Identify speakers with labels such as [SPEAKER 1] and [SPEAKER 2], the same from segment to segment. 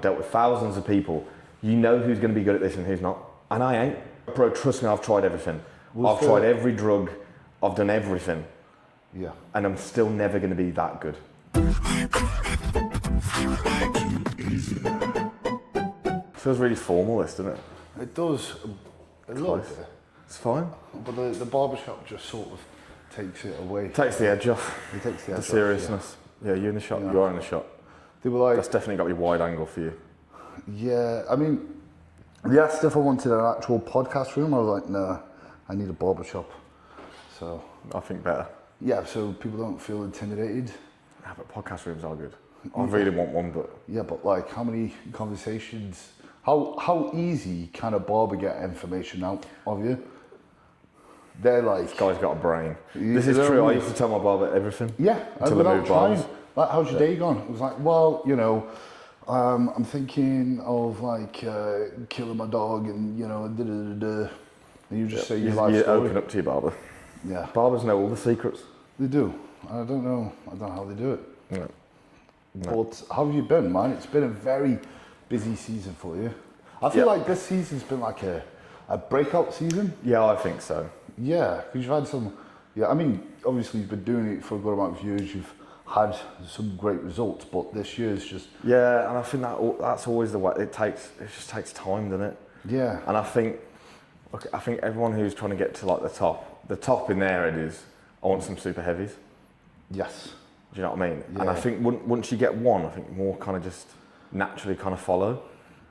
[SPEAKER 1] dealt with thousands of people. You know who's going to be good at this and who's not. And I ain't. Bro, trust me, I've tried everything. I've tried every drug. I've done everything.
[SPEAKER 2] Yeah.
[SPEAKER 1] And I'm still never going to be that good. Feels really formal, this, doesn't it?
[SPEAKER 2] It does a little bit.
[SPEAKER 1] It's fine.
[SPEAKER 2] But the barbershop just sort of takes it away.
[SPEAKER 1] Takes the edge off.
[SPEAKER 2] It takes the edge off.
[SPEAKER 1] The seriousness. Yeah, you're in the shot. Yeah. You are in the shot.
[SPEAKER 2] They were like,
[SPEAKER 1] that's definitely got to be wide angle for you.
[SPEAKER 2] Yeah, I mean, they asked if I wanted an actual podcast room. I was like, nah, I need a barbershop. So
[SPEAKER 1] I think better.
[SPEAKER 2] Yeah, so people don't feel intimidated.
[SPEAKER 1] Yeah, but podcast rooms are good. I really want one, but
[SPEAKER 2] yeah, but like, how many conversations? How easy can a barber get information out of you? They're like,
[SPEAKER 1] this guy's got a brain. This is true. I used to tell my barber everything.
[SPEAKER 2] Yeah,
[SPEAKER 1] until I moved barbers.
[SPEAKER 2] Like, how's your day gone? It was like, well, you know, I'm thinking of like killing my dog, and you know, and you just say your life story.
[SPEAKER 1] You open up to your barber.
[SPEAKER 2] Yeah,
[SPEAKER 1] barbers know all the secrets.
[SPEAKER 2] They do. I don't know how they do it.
[SPEAKER 1] No.
[SPEAKER 2] But how have you been, man? It's been a very busy season for you. I feel like this season's been like a breakout season.
[SPEAKER 1] Yeah, I think so.
[SPEAKER 2] Yeah, because you've had some. Yeah, I mean, obviously you've been doing it for a good amount of years. You've had some great results, but this year's just.
[SPEAKER 1] Yeah, and I think that's always the way it just takes time, doesn't it?
[SPEAKER 2] Yeah.
[SPEAKER 1] And I think everyone who's trying to get to like the top in their head is, I want some super heavies.
[SPEAKER 2] Yes.
[SPEAKER 1] Do you know what I mean?
[SPEAKER 2] Yeah.
[SPEAKER 1] And I think once you get one, I think more kind of just naturally kind of follow.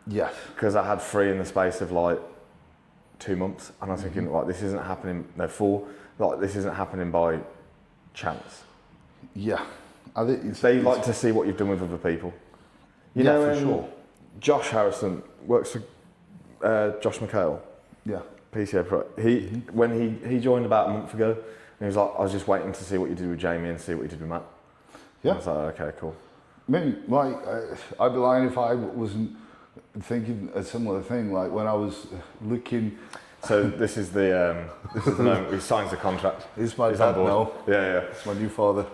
[SPEAKER 2] Yes.
[SPEAKER 1] Because I had 3 in the space of like 2 months, and I was thinking, like, this isn't happening. No, 4. Like, this isn't happening by chance.
[SPEAKER 2] Yeah. I think
[SPEAKER 1] they like to see what you've done with other people. You know, for sure. Josh Harrison works for Josh McHale.
[SPEAKER 2] Yeah.
[SPEAKER 1] PCO Pro. When he joined about a month ago, and he was like, I was just waiting to see what you did with Jamie and see what you did with Matt.
[SPEAKER 2] Yeah.
[SPEAKER 1] I was like, okay, cool.
[SPEAKER 2] Maybe, like, I'd be lying if I wasn't thinking a similar thing. Like when I was looking.
[SPEAKER 1] So this is the moment he signs the contract.
[SPEAKER 2] He's my dad now.
[SPEAKER 1] Yeah.
[SPEAKER 2] It's my new father.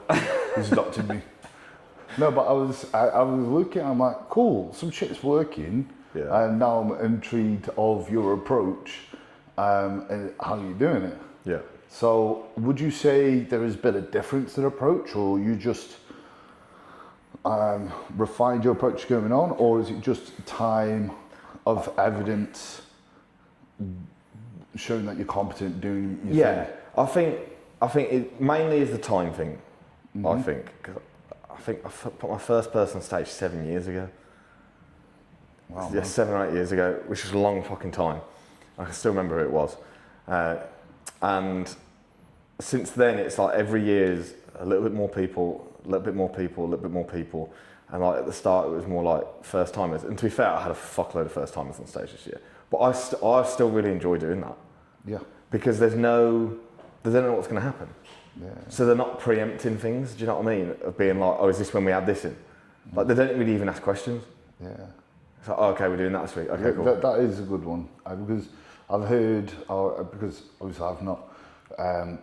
[SPEAKER 2] He's adopted me. No, but I was looking. I'm like, cool, some shit's working.
[SPEAKER 1] Yeah.
[SPEAKER 2] And now I'm intrigued of your approach, and how you're doing it.
[SPEAKER 1] Yeah.
[SPEAKER 2] So would you say there has been a difference in approach, or you just refined your approach going on, or is it just time of evidence showing that you're competent doing your thing?
[SPEAKER 1] I think it mainly is the time thing. I think, because I think I put my first person on stage 7 years ago.
[SPEAKER 2] Wow,
[SPEAKER 1] yeah, 7 or 8 years ago, which is a long fucking time. I can still remember who it was. And since then, it's like every year's a little bit more people, a little bit more people, a little bit more people. And like at the start, it was more like first timers. And to be fair, I had a fuckload of first timers on stage this year. But I still really enjoy doing that.
[SPEAKER 2] Yeah.
[SPEAKER 1] Because they don't know what's going to happen.
[SPEAKER 2] Yeah.
[SPEAKER 1] So they're not preempting things. Do you know what I mean? Of being like, oh, is this when we add this in? Like they don't really even ask questions.
[SPEAKER 2] Yeah.
[SPEAKER 1] It's like, oh, okay, we're doing that this week. Okay, cool.
[SPEAKER 2] That is a good one, because I've heard, because obviously I've not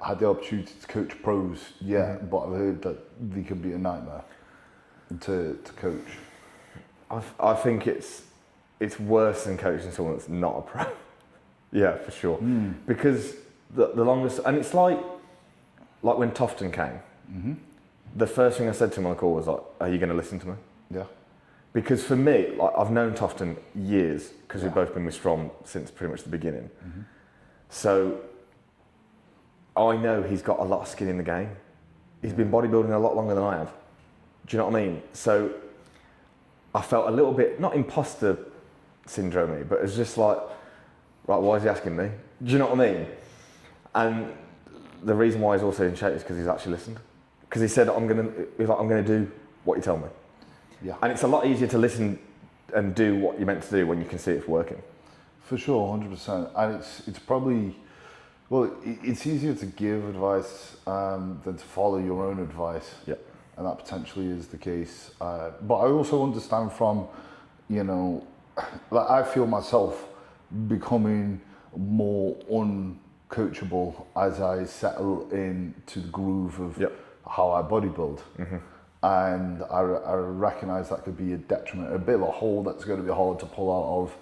[SPEAKER 2] had the opportunity to coach pros yet, but I've heard that they can be a nightmare to coach.
[SPEAKER 1] I think it's worse than coaching someone that's not a pro. Yeah, for sure. Because the longest, and it's like when Tofton came, the first thing I said to him on the call was like, are you going to listen to me?
[SPEAKER 2] Yeah.
[SPEAKER 1] Because for me, like I've known Tofton years, because we've both been with Strom since pretty much the beginning. So I know he's got a lot of skin in the game. He's been bodybuilding a lot longer than I have. Do you know what I mean? So I felt a little bit, not imposter syndrome, but it's just like, right, why is he asking me? Do you know what I mean? And the reason why he's also in shape is because he's actually listened. Because he said, I'm gonna do what you tell me.
[SPEAKER 2] Yeah.
[SPEAKER 1] And it's a lot easier to listen and do what you're meant to do when you can see it's working.
[SPEAKER 2] For sure, 100%. And it's probably, well, it's easier to give advice than to follow your own advice.
[SPEAKER 1] Yeah.
[SPEAKER 2] And that potentially is the case. But I also understand from, like I feel myself becoming more uncoachable as I settle into the groove of how I bodybuild. and I recognise that could be a detriment, a bit of a hole that's going to be hard to pull out of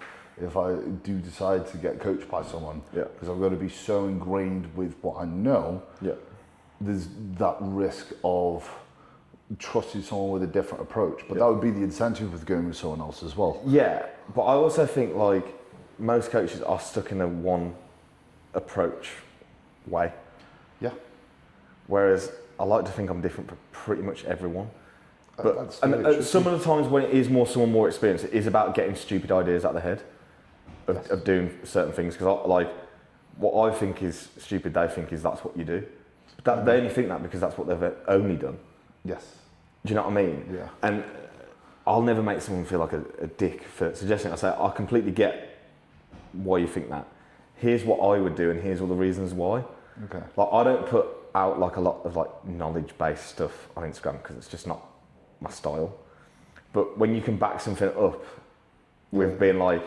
[SPEAKER 2] if I do decide to get coached by someone.
[SPEAKER 1] Yeah.
[SPEAKER 2] Because I've got to be so ingrained with what I know.
[SPEAKER 1] Yeah.
[SPEAKER 2] There's that risk of trusting someone with a different approach, but that would be the incentive with going with someone else as well.
[SPEAKER 1] Yeah, but I also think like most coaches are stuck in a one approach way.
[SPEAKER 2] Yeah.
[SPEAKER 1] Whereas I like to think I'm different for pretty much everyone. But
[SPEAKER 2] That's the way it should
[SPEAKER 1] some
[SPEAKER 2] be.
[SPEAKER 1] of the times when it is someone more experienced, it is about getting stupid ideas out of the head of doing certain things. Because like what I think is stupid, they think is that's what you do. But they only think that because that's what they've only done.
[SPEAKER 2] Yes.
[SPEAKER 1] Do you know what I mean?
[SPEAKER 2] Yeah.
[SPEAKER 1] And I'll never make someone feel like a dick for suggesting it. I say, I completely get why you think that. Here's what I would do and here's all the reasons why.
[SPEAKER 2] Okay.
[SPEAKER 1] Like I don't put out like a lot of like knowledge-based stuff on Instagram because it's just not my style. But when you can back something up with being like,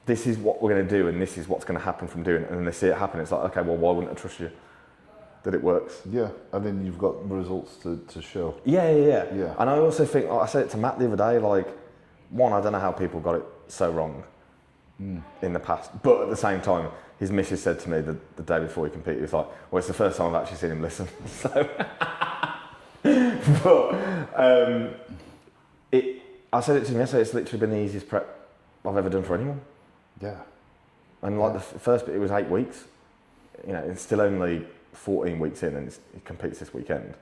[SPEAKER 1] this is what we're going to do and this is what's going to happen from doing it, and then they see it happen, it's like, okay, well, why wouldn't I trust you that it works?
[SPEAKER 2] Yeah, and then you've got results to show.
[SPEAKER 1] Yeah.
[SPEAKER 2] Yeah.
[SPEAKER 1] And I also think, I said it to Matt the other day, like, one, I don't know how people got it so wrong in the past. But at the same time, his missus said to me the day before he competed, he was like, well, it's the first time I've actually seen him listen. So, but I said it to him yesterday, it's literally been the easiest prep I've ever done for anyone.
[SPEAKER 2] Yeah.
[SPEAKER 1] And like the first bit, it was 8 weeks. You know, it's still only 14 weeks in and he competes this weekend.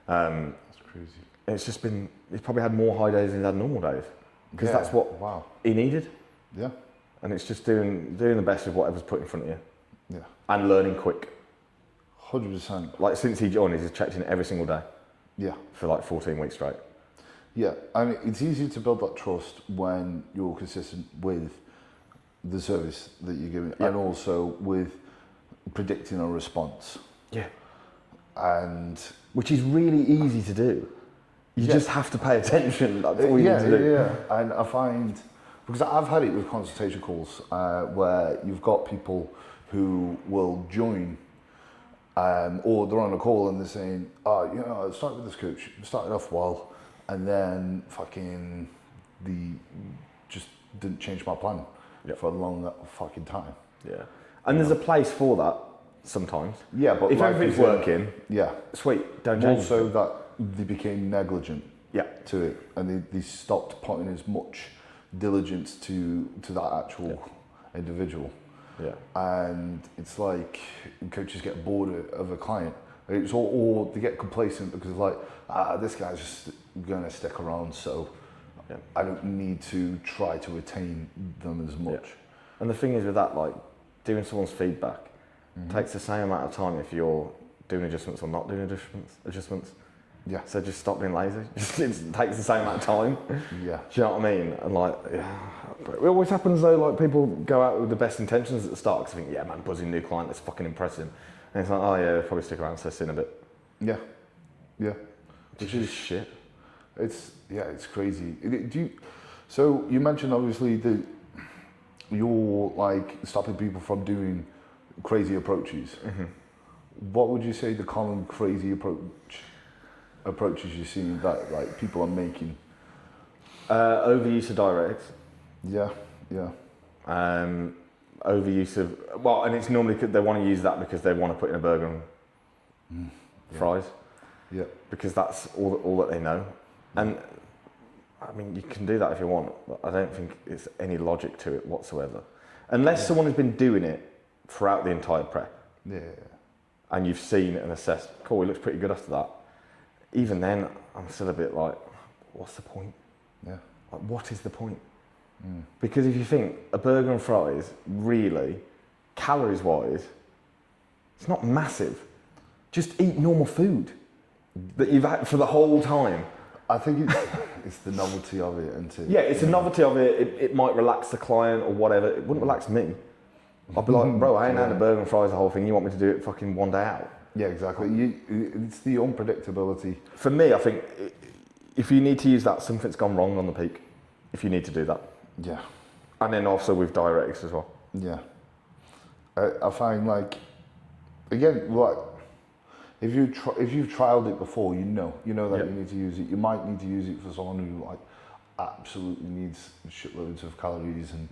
[SPEAKER 2] That's crazy.
[SPEAKER 1] It's just been, he's probably had more high days than he's had normal days. Because that's what he needed.
[SPEAKER 2] Yeah.
[SPEAKER 1] And it's just doing the best with whatever's put in front of you.
[SPEAKER 2] Yeah.
[SPEAKER 1] And learning quick.
[SPEAKER 2] 100%.
[SPEAKER 1] Like since he joined, he's checked in every single day
[SPEAKER 2] Yeah.
[SPEAKER 1] for like 14 weeks straight.
[SPEAKER 2] Yeah. I mean, it's easy to build that trust when you're consistent with the service that you're giving and also with predicting a response.
[SPEAKER 1] Yeah.
[SPEAKER 2] And
[SPEAKER 1] which is really easy to do. You just have to pay attention. That's all you need to do.
[SPEAKER 2] Yeah. And I find, because I've had it with consultation calls where you've got people who will join or they're on a call and they're saying, oh, you know, I started with this coach, started off well, and then fucking just didn't change my plan for a long fucking time.
[SPEAKER 1] Yeah. And there's a place for that sometimes.
[SPEAKER 2] Yeah, but
[SPEAKER 1] if everything's working, sweet, don't change.
[SPEAKER 2] Also that they became negligent
[SPEAKER 1] Yeah.
[SPEAKER 2] to it, and they stopped putting as much diligence to that actual individual.
[SPEAKER 1] Yeah.
[SPEAKER 2] And it's like coaches get bored of a client. It's or they get complacent because it's like, this guy's just gonna stick around, so I don't need to try to retain them as much.
[SPEAKER 1] Yeah. And the thing is with that, like doing someone's feedback takes the same amount of time if you're doing adjustments or not doing adjustments.
[SPEAKER 2] Yeah.
[SPEAKER 1] So just stop being lazy. It takes the same amount of time.
[SPEAKER 2] Yeah.
[SPEAKER 1] Do you know what I mean? And like, it always happens though, like people go out with the best intentions at the start because they think, yeah man, buzzing new client, that's fucking impressive. And it's like, oh yeah, they'll probably stick around so soon a bit.
[SPEAKER 2] Yeah. Yeah.
[SPEAKER 1] Which is shit.
[SPEAKER 2] It's crazy. So you mentioned obviously that you're like stopping people from doing crazy approaches. What would you say the common crazy approaches you see that like people are making?
[SPEAKER 1] Overuse of direct.
[SPEAKER 2] Yeah.
[SPEAKER 1] Overuse of, well, and it's normally they want to use that because they want to put in a burger and fries.
[SPEAKER 2] Yeah.
[SPEAKER 1] Because that's all that they know. And I mean, you can do that if you want, but I don't think it's any logic to it whatsoever. Unless someone has been doing it throughout the entire prep.
[SPEAKER 2] Yeah.
[SPEAKER 1] And you've seen and assessed, cool, he looks pretty good after that. Even then, I'm still a bit like, what's the point?
[SPEAKER 2] Yeah.
[SPEAKER 1] Like, what is the point? Because if you think a burger and fries, really, calories wise, it's not massive. Just eat normal food that you've had for the whole time.
[SPEAKER 2] I think it's the novelty of it, and
[SPEAKER 1] it's a novelty of it. It might relax the client or whatever. It wouldn't relax me. I'd be like, bro, I ain't had a burger and fries the whole thing. You want me to do it fucking one day out?
[SPEAKER 2] Yeah, exactly. It's the unpredictability.
[SPEAKER 1] For me, I think if you need to use that, something's gone wrong on the peak. If you need to do that.
[SPEAKER 2] Yeah.
[SPEAKER 1] And then also with diuretics as well.
[SPEAKER 2] Yeah. I find like, again, like, if you've trialed it before, you know that
[SPEAKER 1] Yep.
[SPEAKER 2] you need to use it. You might need to use it for someone who like absolutely needs shitloads of calories and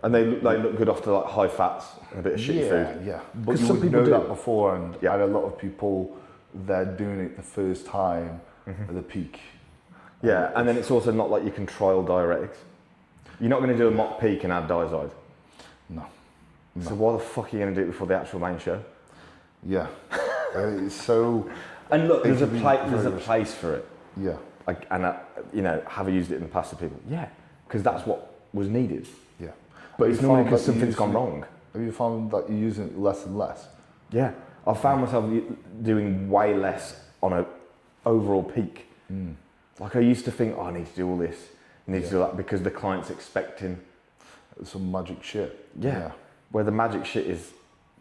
[SPEAKER 1] and they look good after like high fats and a bit of shitty food.
[SPEAKER 2] Yeah. But
[SPEAKER 1] 'Cause
[SPEAKER 2] you
[SPEAKER 1] some
[SPEAKER 2] would
[SPEAKER 1] people
[SPEAKER 2] know
[SPEAKER 1] do.
[SPEAKER 2] that before, and
[SPEAKER 1] Yeah.
[SPEAKER 2] I had a lot of people they're doing it the first time at the peak.
[SPEAKER 1] Yeah, and then it's also not like you can trial diuretics. You're not going to do a mock peak and add Diazide.
[SPEAKER 2] No.
[SPEAKER 1] So why the fuck are you going to do it before the actual main show?
[SPEAKER 2] Yeah. It's so.
[SPEAKER 1] And look, there's a
[SPEAKER 2] can be
[SPEAKER 1] place for it.
[SPEAKER 2] Yeah.
[SPEAKER 1] Like, and have I used it in the past to people? Yeah, because that's what was needed.
[SPEAKER 2] Yeah.
[SPEAKER 1] But it's
[SPEAKER 2] Have you
[SPEAKER 1] normally
[SPEAKER 2] found
[SPEAKER 1] because
[SPEAKER 2] that you
[SPEAKER 1] something's gone
[SPEAKER 2] use
[SPEAKER 1] wrong.
[SPEAKER 2] Have you found that you're using it less and less?
[SPEAKER 1] Yeah, I've found myself doing way less on an overall peak. Like I used to think, oh, I need to do all this, I need to do that because the client's expecting
[SPEAKER 2] some magic shit.
[SPEAKER 1] Yeah. Where the magic shit is,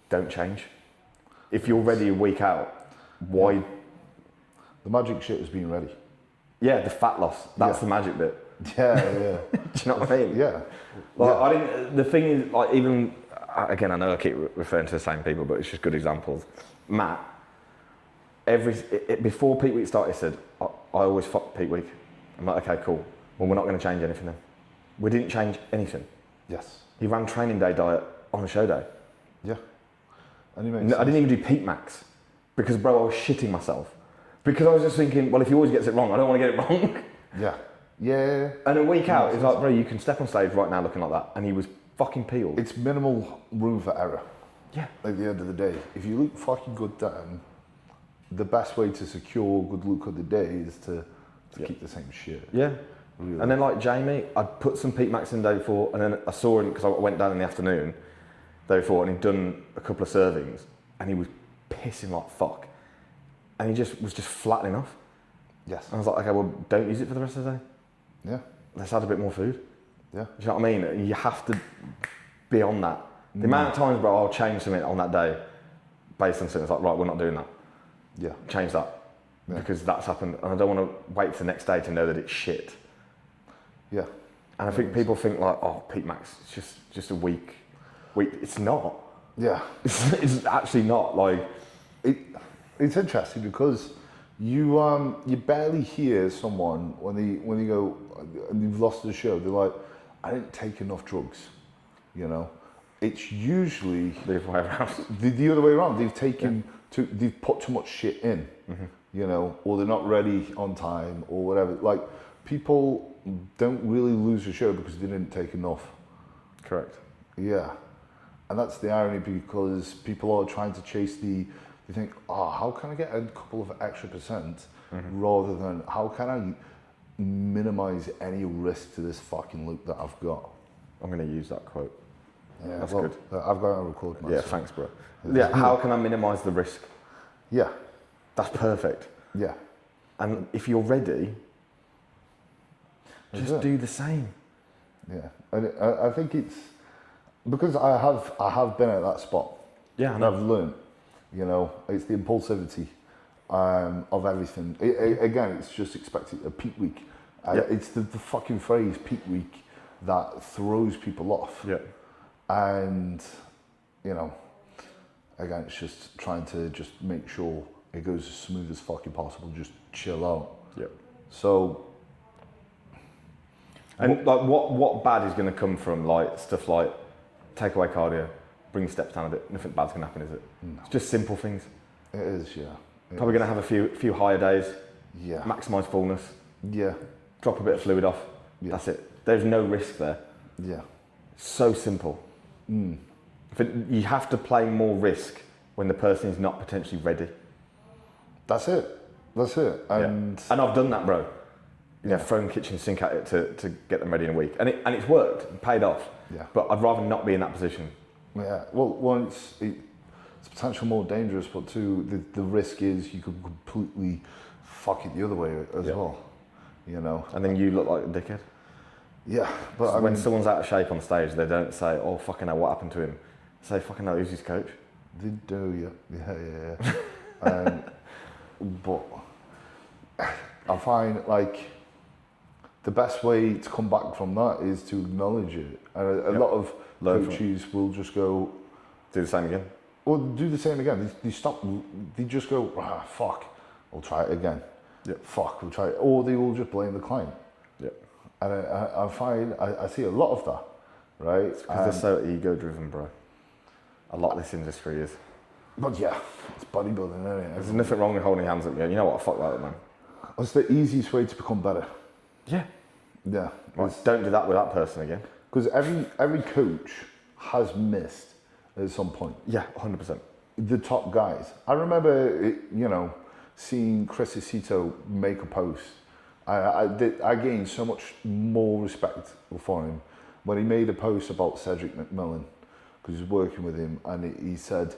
[SPEAKER 1] don't change. If you're ready a week out, why?
[SPEAKER 2] Yeah. The magic shit is being ready.
[SPEAKER 1] Yeah, the fat loss. That's the magic bit.
[SPEAKER 2] Yeah.
[SPEAKER 1] Do you know what I mean?
[SPEAKER 2] Yeah.
[SPEAKER 1] Like, I didn't. The thing is, like, even again, I know I keep referring to the same people, but it's just good examples. Matt, before peak week started, he said, I always fuck peak week. I'm like, okay, cool. Well, we're not going to change anything then. We didn't change anything.
[SPEAKER 2] Yes.
[SPEAKER 1] He ran training day diet on a show day.
[SPEAKER 2] Yeah. And he makes
[SPEAKER 1] No, I
[SPEAKER 2] sense.
[SPEAKER 1] didn't even do peak max because, bro, I was shitting myself. Because I was just thinking, well, if he always gets it wrong, I don't want to get it wrong.
[SPEAKER 2] Yeah. Yeah.
[SPEAKER 1] And a week out, it's like, bro, you can step on stage right now looking like that. And he was fucking peeled.
[SPEAKER 2] It's minimal room for error.
[SPEAKER 1] Yeah.
[SPEAKER 2] At the end of the day, if you look fucking good then, the best way to secure good look of the day is to keep the same shit.
[SPEAKER 1] Yeah.
[SPEAKER 2] Really.
[SPEAKER 1] And then like Jamie, I'd put some peak max in the day before, and then I saw him because I went down in the afternoon, day before, and he'd done a couple of servings, and he was pissing like fuck, and he was just flattening off.
[SPEAKER 2] Yes.
[SPEAKER 1] And I was like, okay, well, don't use it for the rest of the day.
[SPEAKER 2] Yeah.
[SPEAKER 1] Let's add a bit more food.
[SPEAKER 2] Yeah.
[SPEAKER 1] Do you know what I mean? You have to be on that. The amount of times, bro, I'll change something on that day based on something. It's like, right, we're not doing that.
[SPEAKER 2] Yeah.
[SPEAKER 1] Change that. Yeah. Because that's happened, and I don't want to wait for the next day to know that it's shit.
[SPEAKER 2] Yeah.
[SPEAKER 1] And I think people think like, oh, peak max, it's just a week. It's not.
[SPEAKER 2] Yeah.
[SPEAKER 1] It's actually not. Like,
[SPEAKER 2] it's interesting because you barely hear someone when they go and they've lost the show. They're like, I didn't take enough drugs. You know, it's usually
[SPEAKER 1] the other way around.
[SPEAKER 2] The other way around. They've taken they've put too much shit in. You know, or they're not ready on time or whatever. Like people don't really lose a show because they didn't take enough.
[SPEAKER 1] Correct.
[SPEAKER 2] Yeah. And that's the irony because people are trying to chase they think, oh, how can I get a couple of extra percent rather than how can I minimize any risk to this fucking loop that I've got?
[SPEAKER 1] I'm going to use that quote.
[SPEAKER 2] Yeah,
[SPEAKER 1] that's
[SPEAKER 2] well,
[SPEAKER 1] good.
[SPEAKER 2] I've got to record myself.
[SPEAKER 1] Yeah, thanks, bro. Yeah, how can I minimize the risk?
[SPEAKER 2] Yeah.
[SPEAKER 1] That's perfect.
[SPEAKER 2] Yeah.
[SPEAKER 1] And if you're ready, just do the same.
[SPEAKER 2] Yeah. And I think it's because I have been at that spot.
[SPEAKER 1] Yeah,
[SPEAKER 2] and I've learned, you know, it's the impulsivity of everything. Again, it's just expected a peak week. It's the fucking phrase peak week that throws people off.
[SPEAKER 1] Yeah.
[SPEAKER 2] And, you know, again, it's just trying to just make sure it goes as smooth as fucking possible. Just chill out.
[SPEAKER 1] Yeah.
[SPEAKER 2] So.
[SPEAKER 1] And like, what bad is going to come from like stuff like take away cardio, bring your steps down a bit? Nothing bad's going to happen, is it? No. It's just simple things.
[SPEAKER 2] It is, yeah.
[SPEAKER 1] Probably going to have a few higher days.
[SPEAKER 2] Yeah.
[SPEAKER 1] Maximise fullness.
[SPEAKER 2] Yeah.
[SPEAKER 1] Drop a bit of fluid off. Yeah. That's it. There's no risk there.
[SPEAKER 2] Yeah. So
[SPEAKER 1] simple. You have to play more risk when the person is not potentially ready.
[SPEAKER 2] That's it. And
[SPEAKER 1] I've done that, bro. You know, thrown kitchen sink at it to get them ready in a week. And it's worked, and paid off.
[SPEAKER 2] Yeah.
[SPEAKER 1] But I'd rather not be in that position.
[SPEAKER 2] Yeah. Well, it's potentially more dangerous, but two, the risk is you could completely fuck it the other way as well. You know.
[SPEAKER 1] And then you look like a dickhead.
[SPEAKER 2] Yeah. But
[SPEAKER 1] so when someone's out of shape on stage, they don't say, oh, fucking hell, what happened to him? They say, fucking hell, who's his coach?
[SPEAKER 2] They do, yeah. But I find like the best way to come back from that is to acknowledge it. And a lot of coaches will just go,
[SPEAKER 1] do the same again.
[SPEAKER 2] or do the same again. They stop. They just go, fuck, we'll try it again.
[SPEAKER 1] Yeah.
[SPEAKER 2] Fuck, we'll try it. Or they all just blame the client.
[SPEAKER 1] Yeah.
[SPEAKER 2] And I find I see a lot of that, right?
[SPEAKER 1] Because they're so ego-driven, bro. A lot of this industry is.
[SPEAKER 2] But yeah, it's bodybuilding, isn't it?
[SPEAKER 1] There's nothing wrong with holding your hands up. You know what? Fuck that, man.
[SPEAKER 2] It's the easiest way to become better.
[SPEAKER 1] Yeah.
[SPEAKER 2] Yeah.
[SPEAKER 1] Right, don't do that with that person again.
[SPEAKER 2] Because every coach has missed at some point.
[SPEAKER 1] Yeah, 100%.
[SPEAKER 2] The top guys. I remember, seeing Chris Acito make a post. I gained so much more respect for him when he made a post about Cedric McMillan, because he was working with him, and he said,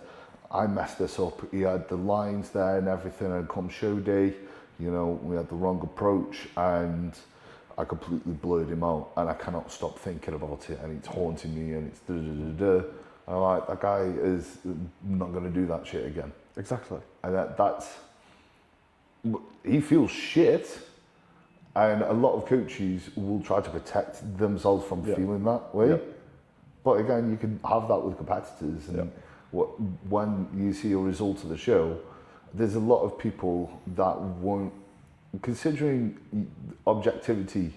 [SPEAKER 2] I messed this up. He had the lines there and everything, and come show day, we had the wrong approach, and I completely blurred him out, and I cannot stop thinking about it, and it's haunting me, and it's da-da-da-da. And I'm like, that guy is not going to do that shit again.
[SPEAKER 1] Exactly.
[SPEAKER 2] And that's, he feels shit, and a lot of coaches will try to protect themselves from feeling that way.
[SPEAKER 1] Yep.
[SPEAKER 2] But again, you can have that with competitors, and when you see a result of the show, there's a lot of people that won't, considering objectivity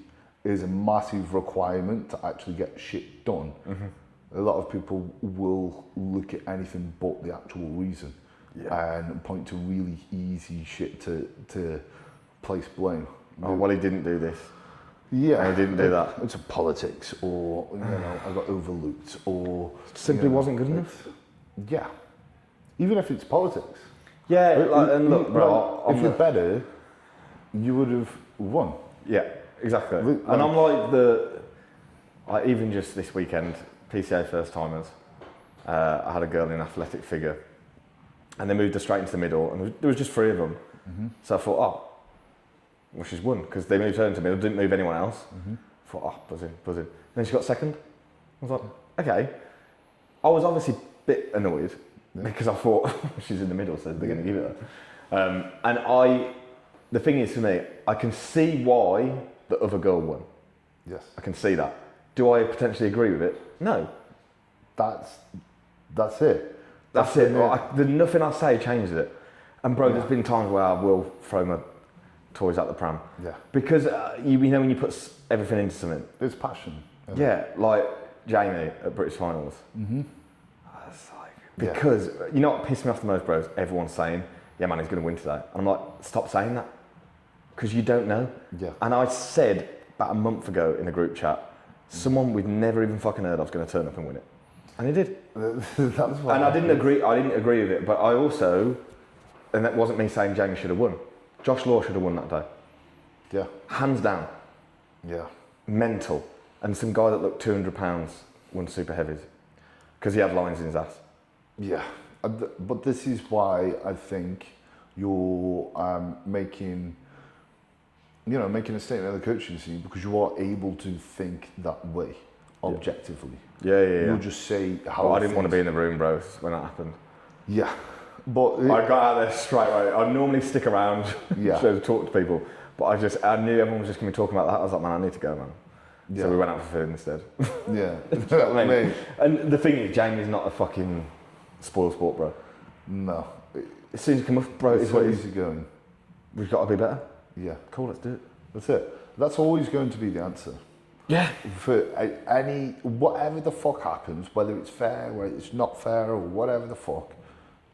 [SPEAKER 2] is a massive requirement to actually get shit done. A lot of people will look at anything but the actual reason and point to really easy shit to place blame.
[SPEAKER 1] Oh, well, he didn't do this.
[SPEAKER 2] Yeah,
[SPEAKER 1] he didn't do that.
[SPEAKER 2] It's a politics, or I got overlooked, or
[SPEAKER 1] Simply wasn't good enough.
[SPEAKER 2] Yeah, even if it's politics.
[SPEAKER 1] Yeah, and look, bro,
[SPEAKER 2] if you're better, you would have won.
[SPEAKER 1] Yeah, exactly. And I'm like even just this weekend, PCA first timers. I had a girl in athletic figure, and they moved her straight into the middle, and there was just 3 of them. So I thought, well, she's won, because they moved her into the middle, didn't move anyone else. I thought, buzzing. Then she got second. I was like, okay. I was obviously a bit annoyed because I thought she's in the middle, so they're going to give it her. And the thing is for me, I can see why the other girl won.
[SPEAKER 2] Yes.
[SPEAKER 1] I can see that. Do I potentially agree with it? No.
[SPEAKER 2] That's it.
[SPEAKER 1] That's it. There's nothing I say changes it. And bro, there's been times where I will throw my toys out the pram. Yeah. Because when you put everything into something.
[SPEAKER 2] There's passion.
[SPEAKER 1] Yeah, like Jamie at British Finals. Because you know what pissed me off the most, bros? Everyone's saying, yeah man, he's going to win today. And I'm like, stop saying that. Because you don't know. Yeah. And I said about a month ago in a group chat, someone we'd never even fucking heard of is going to turn up and win it. And he did. And I didn't agree with it, but I also, and that wasn't me saying Jamie should have won. Josh Law should have won that day. Yeah. Hands down. Yeah. Mental. And some guy that looked 200 pounds won super heavies. Because he had lines in his ass.
[SPEAKER 2] Yeah. But this is why I think you're making a statement of the coaching scene, because you are able to think that way, objectively. Yeah. You'll just say how.
[SPEAKER 1] Well, I didn't want to be in the room, bro, when that happened.
[SPEAKER 2] Yeah. But
[SPEAKER 1] I got out of there straight away. I normally stick around to talk to people, but I knew everyone was just going to be talking about that. I was like, man, I need to go, man. Yeah. So we went out for food instead. Yeah. Do you know what I mean? And the thing is, Jamie's not a fucking spoil sport, bro.
[SPEAKER 2] No.
[SPEAKER 1] As soon as you come up, bro,
[SPEAKER 2] it's what easy going.
[SPEAKER 1] We've got to be better.
[SPEAKER 2] Yeah.
[SPEAKER 1] Cool, let's do it.
[SPEAKER 2] That's it. That's always going to be the answer.
[SPEAKER 1] Yeah.
[SPEAKER 2] For whatever the fuck happens, whether it's fair, whether it's not fair, or whatever the fuck,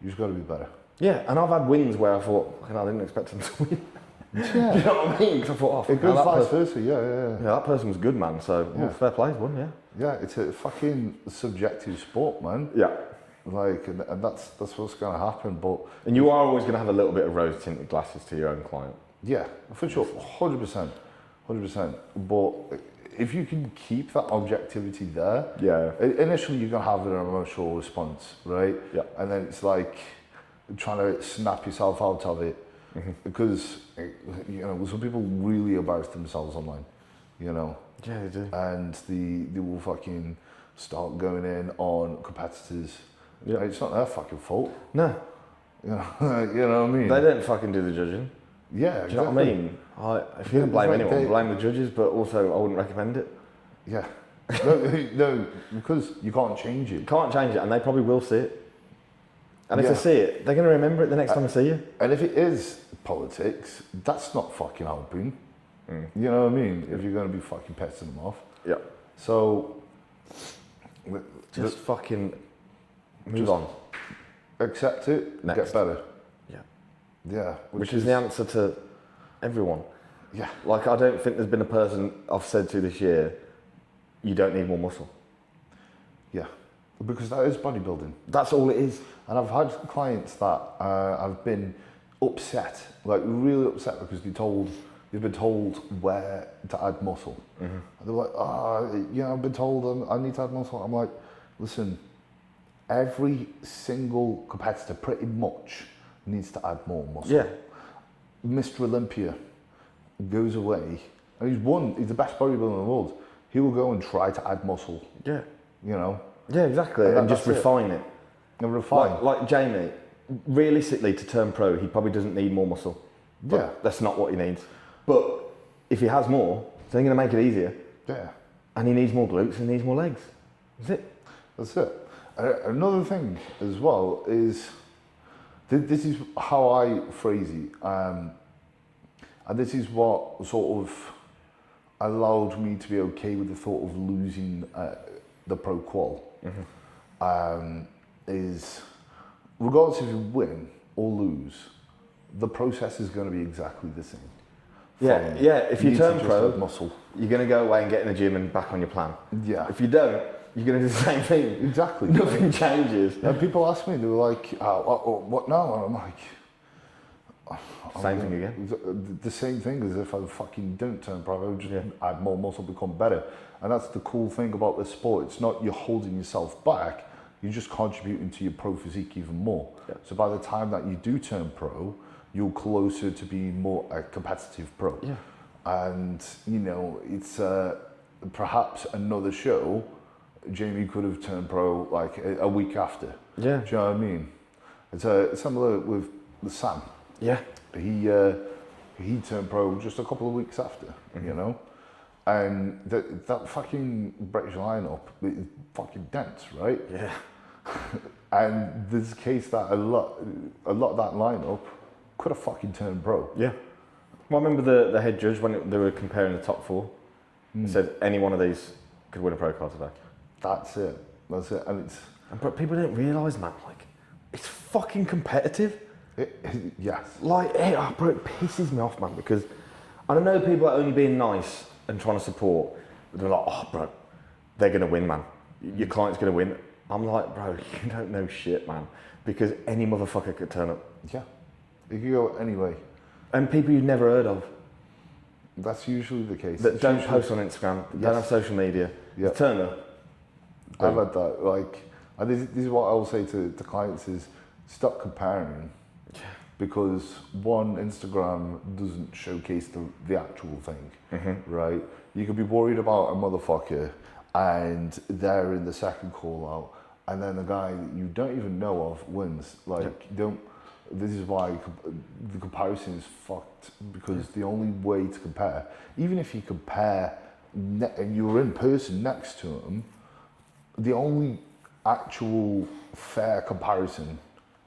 [SPEAKER 2] you just got to be better.
[SPEAKER 1] Yeah, and I've had wins where I thought, I didn't expect him to win. Yeah. Do you know what I mean? Because I thought,
[SPEAKER 2] it goes vice versa, yeah.
[SPEAKER 1] Yeah, that person was good, man, so fair play, won, yeah.
[SPEAKER 2] Yeah, it's a fucking subjective sport, man. Yeah. And that's what's going to happen, but...
[SPEAKER 1] And you are always going to have a little bit of rose-tinted glasses to your own client.
[SPEAKER 2] Yeah, for sure, 100%. But if you can keep that objectivity there, initially you're going to have an emotional response, right? Yeah. And then it's like trying to snap yourself out of it, because some people really embarrass themselves online, Yeah,
[SPEAKER 1] they do.
[SPEAKER 2] And they will fucking start going in on competitors. Yeah. It's not their fucking fault.
[SPEAKER 1] No.
[SPEAKER 2] You know what I mean?
[SPEAKER 1] They don't fucking do the judging.
[SPEAKER 2] Yeah,
[SPEAKER 1] do you know what I mean? If you're going to blame anyone, blame the judges, but also I wouldn't recommend it.
[SPEAKER 2] Yeah. No, because you can't change it.
[SPEAKER 1] You can't change it, and they probably will see it. And if they see it, they're going to remember it the next time they see you.
[SPEAKER 2] And if it is politics, that's not fucking helping. You know what I mean? If you're going to be fucking pissing them off.
[SPEAKER 1] Yeah.
[SPEAKER 2] So,
[SPEAKER 1] Just fucking move on.
[SPEAKER 2] Accept it,
[SPEAKER 1] Next.
[SPEAKER 2] get better.
[SPEAKER 1] Yeah.
[SPEAKER 2] Yeah.
[SPEAKER 1] Which is the answer to everyone.
[SPEAKER 2] Yeah.
[SPEAKER 1] Like, I don't think there's been a person I've said to this year, you don't need more muscle.
[SPEAKER 2] Yeah. Because that is bodybuilding.
[SPEAKER 1] That's all it is.
[SPEAKER 2] And I've had clients that have been upset, like really upset because they've been told where to add muscle. And they're like, I've been told I need to add muscle. I'm like, listen, every single competitor pretty much needs to add more muscle.
[SPEAKER 1] Yeah.
[SPEAKER 2] Mr. Olympia goes away, and he's the best bodybuilder in the world. He will go and try to add muscle.
[SPEAKER 1] Yeah.
[SPEAKER 2] You know?
[SPEAKER 1] Yeah, exactly. And just refine it.
[SPEAKER 2] And refine.
[SPEAKER 1] Like Jamie, realistically, to turn pro, he probably doesn't need more muscle.
[SPEAKER 2] Yeah.
[SPEAKER 1] That's not what he needs. But if he has more, it's only going to make it easier.
[SPEAKER 2] Yeah.
[SPEAKER 1] And he needs more glutes and he needs more legs. That's it.
[SPEAKER 2] That's it. Another thing as well is, this is how I phrase it, and this is what sort of allowed me to be okay with the thought of losing the pro qual. Is regardless if you win or lose, the process is going to be exactly the same.
[SPEAKER 1] Yeah. If you turn pro,
[SPEAKER 2] muscle.
[SPEAKER 1] you're going to go away and get in the gym and back on your plan.
[SPEAKER 2] Yeah.
[SPEAKER 1] If you don't, you're going to do the same thing.
[SPEAKER 2] Exactly.
[SPEAKER 1] Nothing changes.
[SPEAKER 2] And people ask me, they were like, what now? And I'm like,
[SPEAKER 1] Same thing again.
[SPEAKER 2] The same thing as if I fucking don't turn pro, I would just add more muscle, become better. And that's the cool thing about this sport. It's not you're holding yourself back, you're just contributing to your pro physique even more.
[SPEAKER 1] Yeah.
[SPEAKER 2] So by the time that you do turn pro, you're closer to being more a competitive pro.
[SPEAKER 1] Yeah.
[SPEAKER 2] And, you know, it's perhaps another show, Jamie could have turned pro like a week after.
[SPEAKER 1] Yeah.
[SPEAKER 2] Do you know what I mean? It's similar with Sam.
[SPEAKER 1] Yeah.
[SPEAKER 2] He turned pro just a couple of weeks after, you know? And that fucking British lineup is fucking dense, right?
[SPEAKER 1] Yeah.
[SPEAKER 2] And there's a case that a lot of that lineup could have fucking turned pro.
[SPEAKER 1] Yeah. Well, I remember the head judge when they were comparing the top four. He said any one of these could win a pro card today.
[SPEAKER 2] That's it. And
[SPEAKER 1] But people don't realise, man, like, it's fucking competitive.
[SPEAKER 2] yes.
[SPEAKER 1] Like, bro, it pisses me off, man, because I know people are only being nice and trying to support, but they're like, oh, bro, they're going to win, man. Your client's going to win. I'm like, bro, you don't know shit, man, because any motherfucker could turn up.
[SPEAKER 2] Yeah. You could go anyway.
[SPEAKER 1] And people you've never heard of.
[SPEAKER 2] That's usually the case.
[SPEAKER 1] That don't post on Instagram, don't have social media, turn up.
[SPEAKER 2] I've had that, like, and this is what I will say to clients is, stop comparing. Because one, Instagram doesn't showcase the actual thing, right? You could be worried about a motherfucker and they're in the second call out, and then the guy that you don't even know of wins. Like, this is why the comparison is fucked, because the only way to compare, even if you compare and you're in person next to him, the only actual fair comparison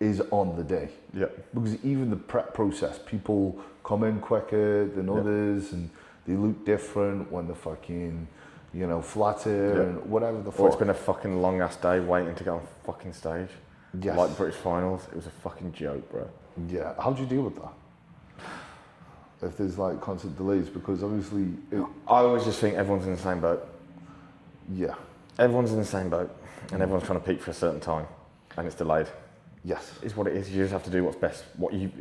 [SPEAKER 2] is on the day.
[SPEAKER 1] Yeah.
[SPEAKER 2] Because even the prep process, people come in quicker than others, and they look different when they're fucking, you know, flatter and whatever the fuck.
[SPEAKER 1] Or it's been a fucking long ass day waiting to get on fucking stage.
[SPEAKER 2] Yes.
[SPEAKER 1] Like British finals, it was a fucking joke, bro.
[SPEAKER 2] Yeah. How do you deal with that? If there's like constant delays, because obviously
[SPEAKER 1] I always just think everyone's in the same boat.
[SPEAKER 2] Yeah.
[SPEAKER 1] Everyone's in the same boat, and everyone's trying to peak for a certain time, and it's delayed.
[SPEAKER 2] Yes.
[SPEAKER 1] It's what it is. You just have to do what's best. What you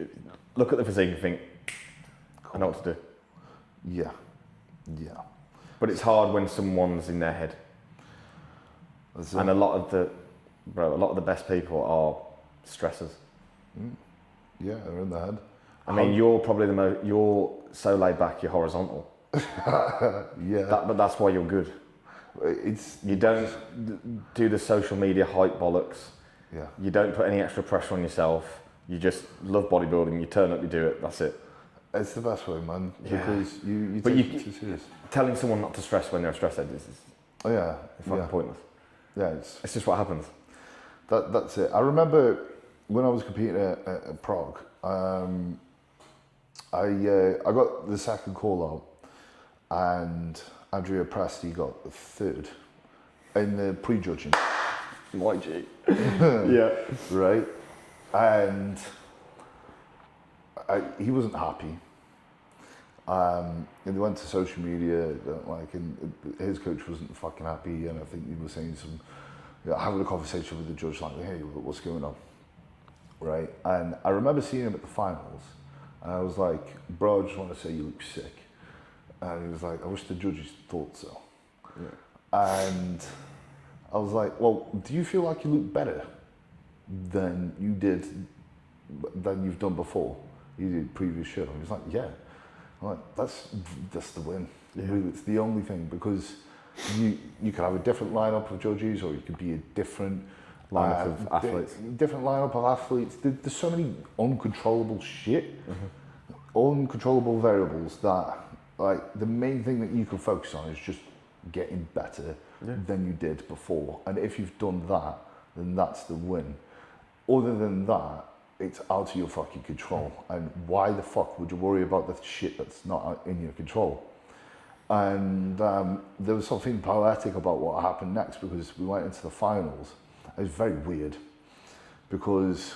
[SPEAKER 1] look at the physique and think, I know what to do.
[SPEAKER 2] Yeah. Yeah.
[SPEAKER 1] But it's hard when someone's in their head. And a lot of the best people are stressors.
[SPEAKER 2] Yeah, they're in the head.
[SPEAKER 1] I mean, you're probably you're so laid back, you're horizontal.
[SPEAKER 2] Yeah.
[SPEAKER 1] But that's why you're good. You don't do the social media hype bollocks.
[SPEAKER 2] Yeah.
[SPEAKER 1] You don't put any extra pressure on yourself. You just love bodybuilding. You turn up, you do it. That's it.
[SPEAKER 2] It's the best way, man. Because you
[SPEAKER 1] but
[SPEAKER 2] take it too serious.
[SPEAKER 1] Telling someone not to stress when they're a stress head is
[SPEAKER 2] It's
[SPEAKER 1] fucking pointless.
[SPEAKER 2] Yeah,
[SPEAKER 1] It's just what happens.
[SPEAKER 2] That's it. I remember when I was competing at Prague, I got the second call out, and Andrea Presti got the third in the pre-judging.
[SPEAKER 1] My G. Yeah.
[SPEAKER 2] Right, and he wasn't happy. And he went to social media, and his coach wasn't fucking happy, and I think he was saying having a conversation with the judge, like, hey, what's going on? Right, and I remember seeing him at the finals, and I was like, bro, I just want to say you look sick. And he was like, I wish the judges thought so. Yeah. And I was like, well, do you feel like you look better than you've done before? You did previous show. He was like, yeah. I'm like, that's the win. Yeah. Really, it's the only thing, because you could have a different lineup of judges, or you could be a different
[SPEAKER 1] lineup of athletes.
[SPEAKER 2] Different lineup of athletes. There's so many uncontrollable shit, uncontrollable variables that, like, the main thing that you can focus on is just getting better than you did before. And if you've done that, then that's the win. Other than that, it's out of your fucking control. And why the fuck would you worry about the shit that's not in your control? And there was something poetic about what happened next, because we went into the finals. It was very weird, because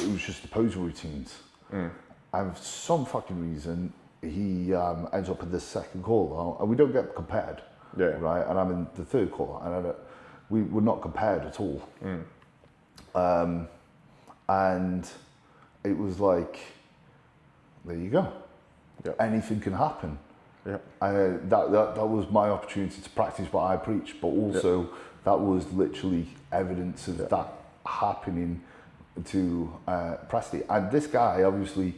[SPEAKER 2] it was just the pose routines. And for some fucking reason, he ends up in this second call, and we don't get compared. Yeah. Right, and I'm in the third call, and we were not compared at all. And it was like, there you go. Yep. Anything can happen. Yep. And that was my opportunity to practice what I preach, but also that was literally evidence of that happening to Presti. And this guy, obviously,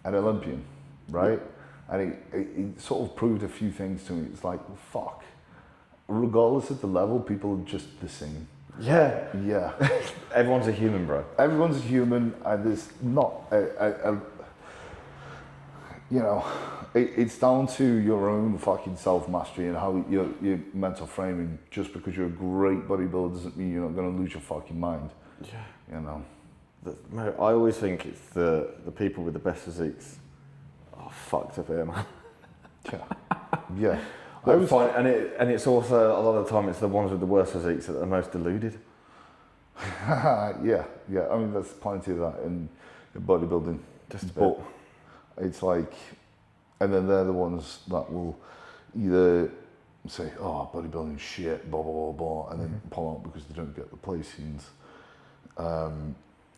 [SPEAKER 2] an Olympian, right? Yep. And he sort of proved a few things to me. It's like, fuck, regardless of the level, people are just the same.
[SPEAKER 1] Yeah.
[SPEAKER 2] Yeah.
[SPEAKER 1] Everyone's a human, bro.
[SPEAKER 2] Everyone's a human, and there's not it's down to your own fucking self-mastery and how your mental framing. Just because you're a great bodybuilder doesn't mean you're not going to lose your fucking mind. Yeah. You know.
[SPEAKER 1] Mate, I always think it's the people with the best physiques are fucked up here, man.
[SPEAKER 2] Yeah.
[SPEAKER 1] And it's also, a lot of the time, it's the ones with the worst physiques that are the most deluded.
[SPEAKER 2] Yeah. I mean, there's plenty of that in bodybuilding. But it's like, and then they're the ones that will either say, oh, bodybuilding shit, blah, blah, blah, blah, and then pull out because they don't get the placings.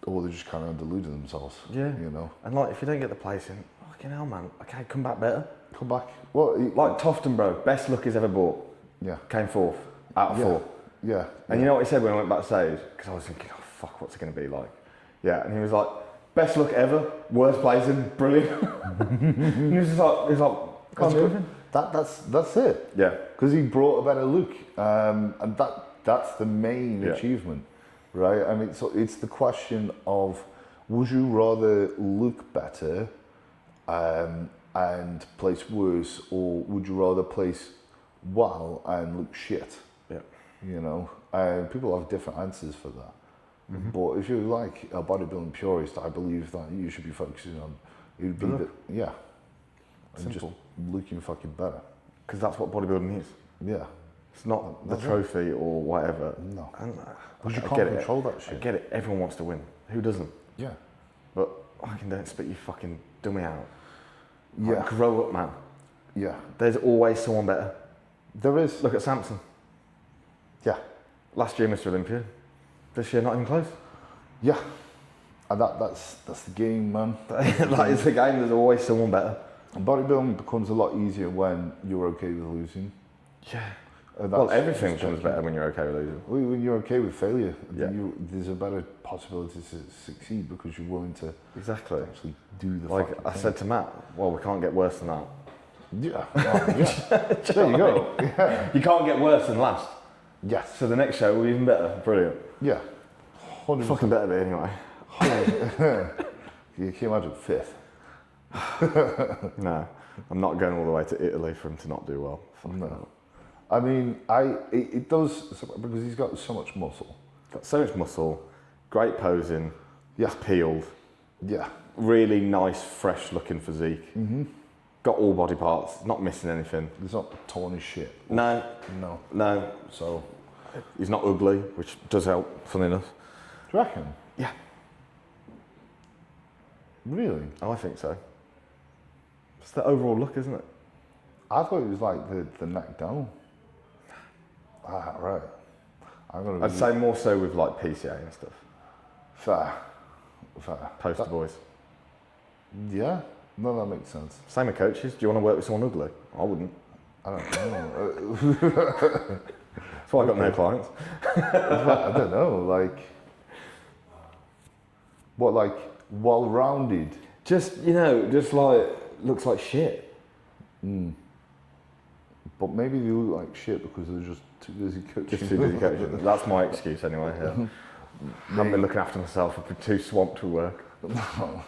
[SPEAKER 2] Or they just kind of deluding themselves. Yeah. You know?
[SPEAKER 1] And like, if you don't get the placing, fucking hell, man, okay, come back better.
[SPEAKER 2] Come back. Well,
[SPEAKER 1] like Tofton, bro, best look he's ever bought. Yeah. Came fourth out of 4.
[SPEAKER 2] Yeah.
[SPEAKER 1] And you know what he said when I went backstage? Because I was thinking, oh fuck, what's it going to be like? Yeah. And he was like, best look ever, worst placing, brilliant. And he was like, can't do anything.
[SPEAKER 2] That's it. Yeah. Because he brought a better look, and that's the main achievement, right? I mean, so it's the question of, would you rather look better, and place worse, or would you rather place well and look shit? Yeah. You know, and people have different answers for that. But if you're like a bodybuilding purist, I believe that you should be focusing on and just looking fucking better.
[SPEAKER 1] Because that's what bodybuilding is.
[SPEAKER 2] Yeah.
[SPEAKER 1] It's not the trophy or whatever.
[SPEAKER 2] No. Because you can't control that shit.
[SPEAKER 1] I get it. Everyone wants to win. Who doesn't?
[SPEAKER 2] Yeah.
[SPEAKER 1] But fucking don't spit your fucking dummy out.
[SPEAKER 2] Yeah.
[SPEAKER 1] Like, grow up, man.
[SPEAKER 2] Yeah.
[SPEAKER 1] There's always someone better.
[SPEAKER 2] There is.
[SPEAKER 1] Look at Samson.
[SPEAKER 2] Yeah.
[SPEAKER 1] Last year, Mr. Olympia. This year, not even close.
[SPEAKER 2] Yeah. And that's the game, man.
[SPEAKER 1] Like, it's the game. There's always someone better.
[SPEAKER 2] And bodybuilding becomes a lot easier when you're okay with losing.
[SPEAKER 1] Yeah. Well, everything becomes better when you're okay with losing.
[SPEAKER 2] When you're okay with failure, there's a better possibility to succeed because you're willing to actually do the
[SPEAKER 1] like I said to Matt, well, we can't get worse than that.
[SPEAKER 2] Yeah. There you go. Yeah.
[SPEAKER 1] You can't get worse than last.
[SPEAKER 2] Yes.
[SPEAKER 1] So the next show will be even better. Brilliant.
[SPEAKER 2] Yeah. 100%.
[SPEAKER 1] Fucking better be anyway.
[SPEAKER 2] Can you imagine 5th?
[SPEAKER 1] No, I'm not going all the way to Italy for him to not do well.
[SPEAKER 2] No. I mean, it does, because he's got so much muscle.
[SPEAKER 1] Got so much muscle, great posing,
[SPEAKER 2] Yeah.
[SPEAKER 1] It's peeled.
[SPEAKER 2] Yeah.
[SPEAKER 1] Really nice, fresh looking physique.
[SPEAKER 2] Mm-hmm.
[SPEAKER 1] Got all body parts, not missing anything.
[SPEAKER 2] It's not torn as shit.
[SPEAKER 1] No.
[SPEAKER 2] No. So,
[SPEAKER 1] He's not ugly, which does help, funny enough.
[SPEAKER 2] do you reckon?
[SPEAKER 1] Yeah.
[SPEAKER 2] Really?
[SPEAKER 1] I think so. It's the overall look, isn't it?
[SPEAKER 2] I thought it was like the neck down. Right.
[SPEAKER 1] I'd say more so with like PCA and stuff.
[SPEAKER 2] Fair.
[SPEAKER 1] Poster boys.
[SPEAKER 2] Yeah. No, that makes sense.
[SPEAKER 1] Same with coaches. Do you want to work with someone ugly? I wouldn't.
[SPEAKER 2] I don't know.
[SPEAKER 1] That's why I got no clients.
[SPEAKER 2] I don't know. Like, what? Like well-rounded.
[SPEAKER 1] Just just like looks like shit.
[SPEAKER 2] But maybe they look like shit because they're just too busy coaching.
[SPEAKER 1] Just too busy coaching. That's my excuse anyway. Yeah. Haven't been looking after myself. I've been too swamped with work.
[SPEAKER 2] No.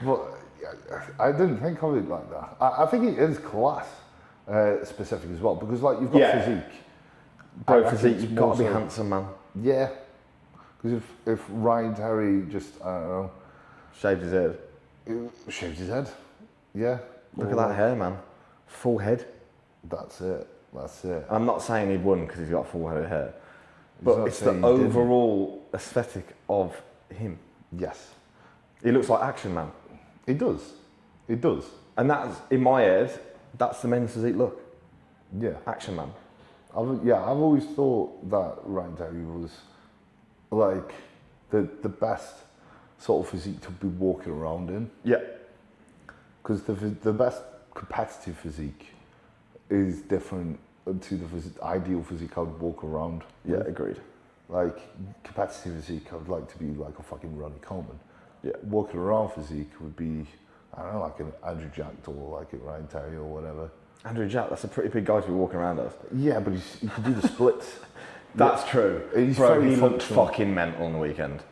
[SPEAKER 2] But I didn't think of it like that. I think it is class specific as well because like you've got physique.
[SPEAKER 1] Bro, physique, you've got to be handsome, man.
[SPEAKER 2] Yeah. Because if Ryan Terry just, I don't know.
[SPEAKER 1] Shaved his head.
[SPEAKER 2] Shaved his head. Yeah.
[SPEAKER 1] Look at that hair, man. Full head.
[SPEAKER 2] That's it.
[SPEAKER 1] I'm not saying he won because he's got a full head of hair. But it's the
[SPEAKER 2] saying he
[SPEAKER 1] overall aesthetic of him.
[SPEAKER 2] Yes.
[SPEAKER 1] He looks like Action Man.
[SPEAKER 2] It does.
[SPEAKER 1] And that's, in my head, that's the men's physique look.
[SPEAKER 2] Yeah.
[SPEAKER 1] Action Man.
[SPEAKER 2] I've always thought that Ryan Terry was like the best sort of physique to be walking around in.
[SPEAKER 1] Yeah.
[SPEAKER 2] Because the best competitive physique is different to the ideal physique I would walk around.
[SPEAKER 1] Yeah,
[SPEAKER 2] with.
[SPEAKER 1] agreed.
[SPEAKER 2] Like competitive physique, I would like to be like a fucking Ronnie Coleman.
[SPEAKER 1] Yeah.
[SPEAKER 2] Walking around physique would be, I don't know, like an Andrew Jack or like a Ryan Terry or whatever.
[SPEAKER 1] Andrew Jack, that's a pretty big guy to be walking around as.
[SPEAKER 2] Yeah, but he can do the splits.
[SPEAKER 1] That's true.
[SPEAKER 2] He's
[SPEAKER 1] Bro,
[SPEAKER 2] very
[SPEAKER 1] he looked
[SPEAKER 2] functional.
[SPEAKER 1] fucking mental on the weekend.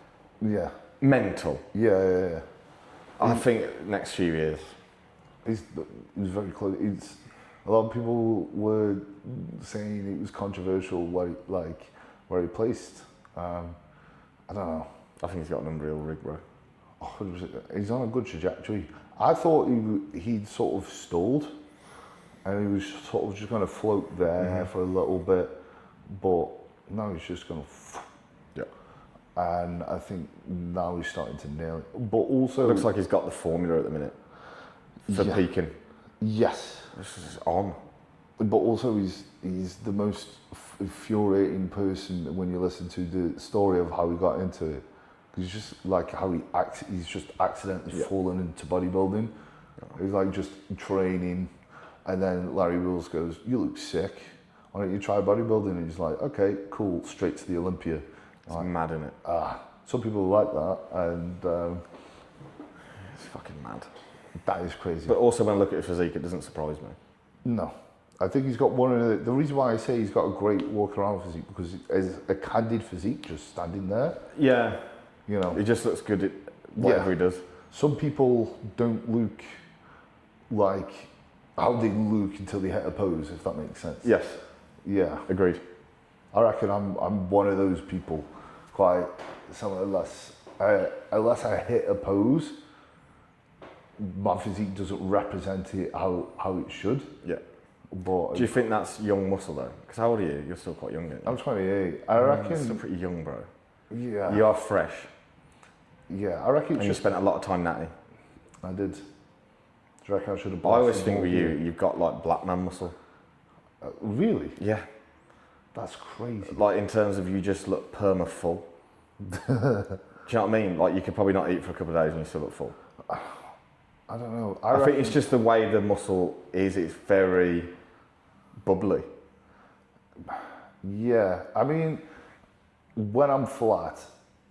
[SPEAKER 2] Yeah.
[SPEAKER 1] Mental.
[SPEAKER 2] Yeah.
[SPEAKER 1] I think next few years.
[SPEAKER 2] He's very close. A lot of people were saying it was controversial where he placed. I don't know.
[SPEAKER 1] I think he's got an unreal rig, bro.
[SPEAKER 2] 100%. He's on a good trajectory. I thought he'd sort of stalled and he was sort of just going to float there for a little bit, but now he's just going to.
[SPEAKER 1] Yeah.
[SPEAKER 2] And I think now he's starting to nail it. But also,
[SPEAKER 1] Looks like he's got the formula at the minute for peaking.
[SPEAKER 2] Yes.
[SPEAKER 1] This is on.
[SPEAKER 2] But also, he's the most infuriating person when you listen to the story of how he got into it. Because just like how he's just accidentally fallen into bodybuilding. He's like just training, and then Larry Wills goes, "You look sick. Why don't you try bodybuilding?" And he's like, "Okay, cool, straight to the Olympia."
[SPEAKER 1] It's mad, isn't it?
[SPEAKER 2] Some people like that, and
[SPEAKER 1] It's fucking mad.
[SPEAKER 2] that is crazy.
[SPEAKER 1] But also when I look at his physique, it doesn't surprise me.
[SPEAKER 2] No. I think he's got one of the reason why I say he's got a great walk around physique because it's a candid physique just standing there.
[SPEAKER 1] Yeah.
[SPEAKER 2] You know.
[SPEAKER 1] He just looks good at whatever he does.
[SPEAKER 2] Some people don't look like how they look until they hit a pose, if that makes sense.
[SPEAKER 1] Yes.
[SPEAKER 2] Yeah.
[SPEAKER 1] Agreed.
[SPEAKER 2] I reckon I'm one of those people. Quite unless I hit a pose, my physique doesn't represent it how it should.
[SPEAKER 1] Yeah.
[SPEAKER 2] But
[SPEAKER 1] Do you think that's young muscle though? Because how old are you? You're still quite young, aren't you?
[SPEAKER 2] I'm 28. I reckon.
[SPEAKER 1] You're still pretty young, bro.
[SPEAKER 2] Yeah.
[SPEAKER 1] You are fresh.
[SPEAKER 2] Yeah, I reckon.
[SPEAKER 1] And you spent a lot of time natty.
[SPEAKER 2] I did. Do you reckon I should have?
[SPEAKER 1] I always think with you, you've got like black man muscle.
[SPEAKER 2] Really?
[SPEAKER 1] Yeah.
[SPEAKER 2] That's crazy.
[SPEAKER 1] Like in terms of you just look perma full. Do you know what I mean? Like you could probably not eat for a couple of days and you still look full.
[SPEAKER 2] I don't know.
[SPEAKER 1] I think it's just the way the muscle is. It's very bubbly.
[SPEAKER 2] Yeah, I mean, when I'm flat,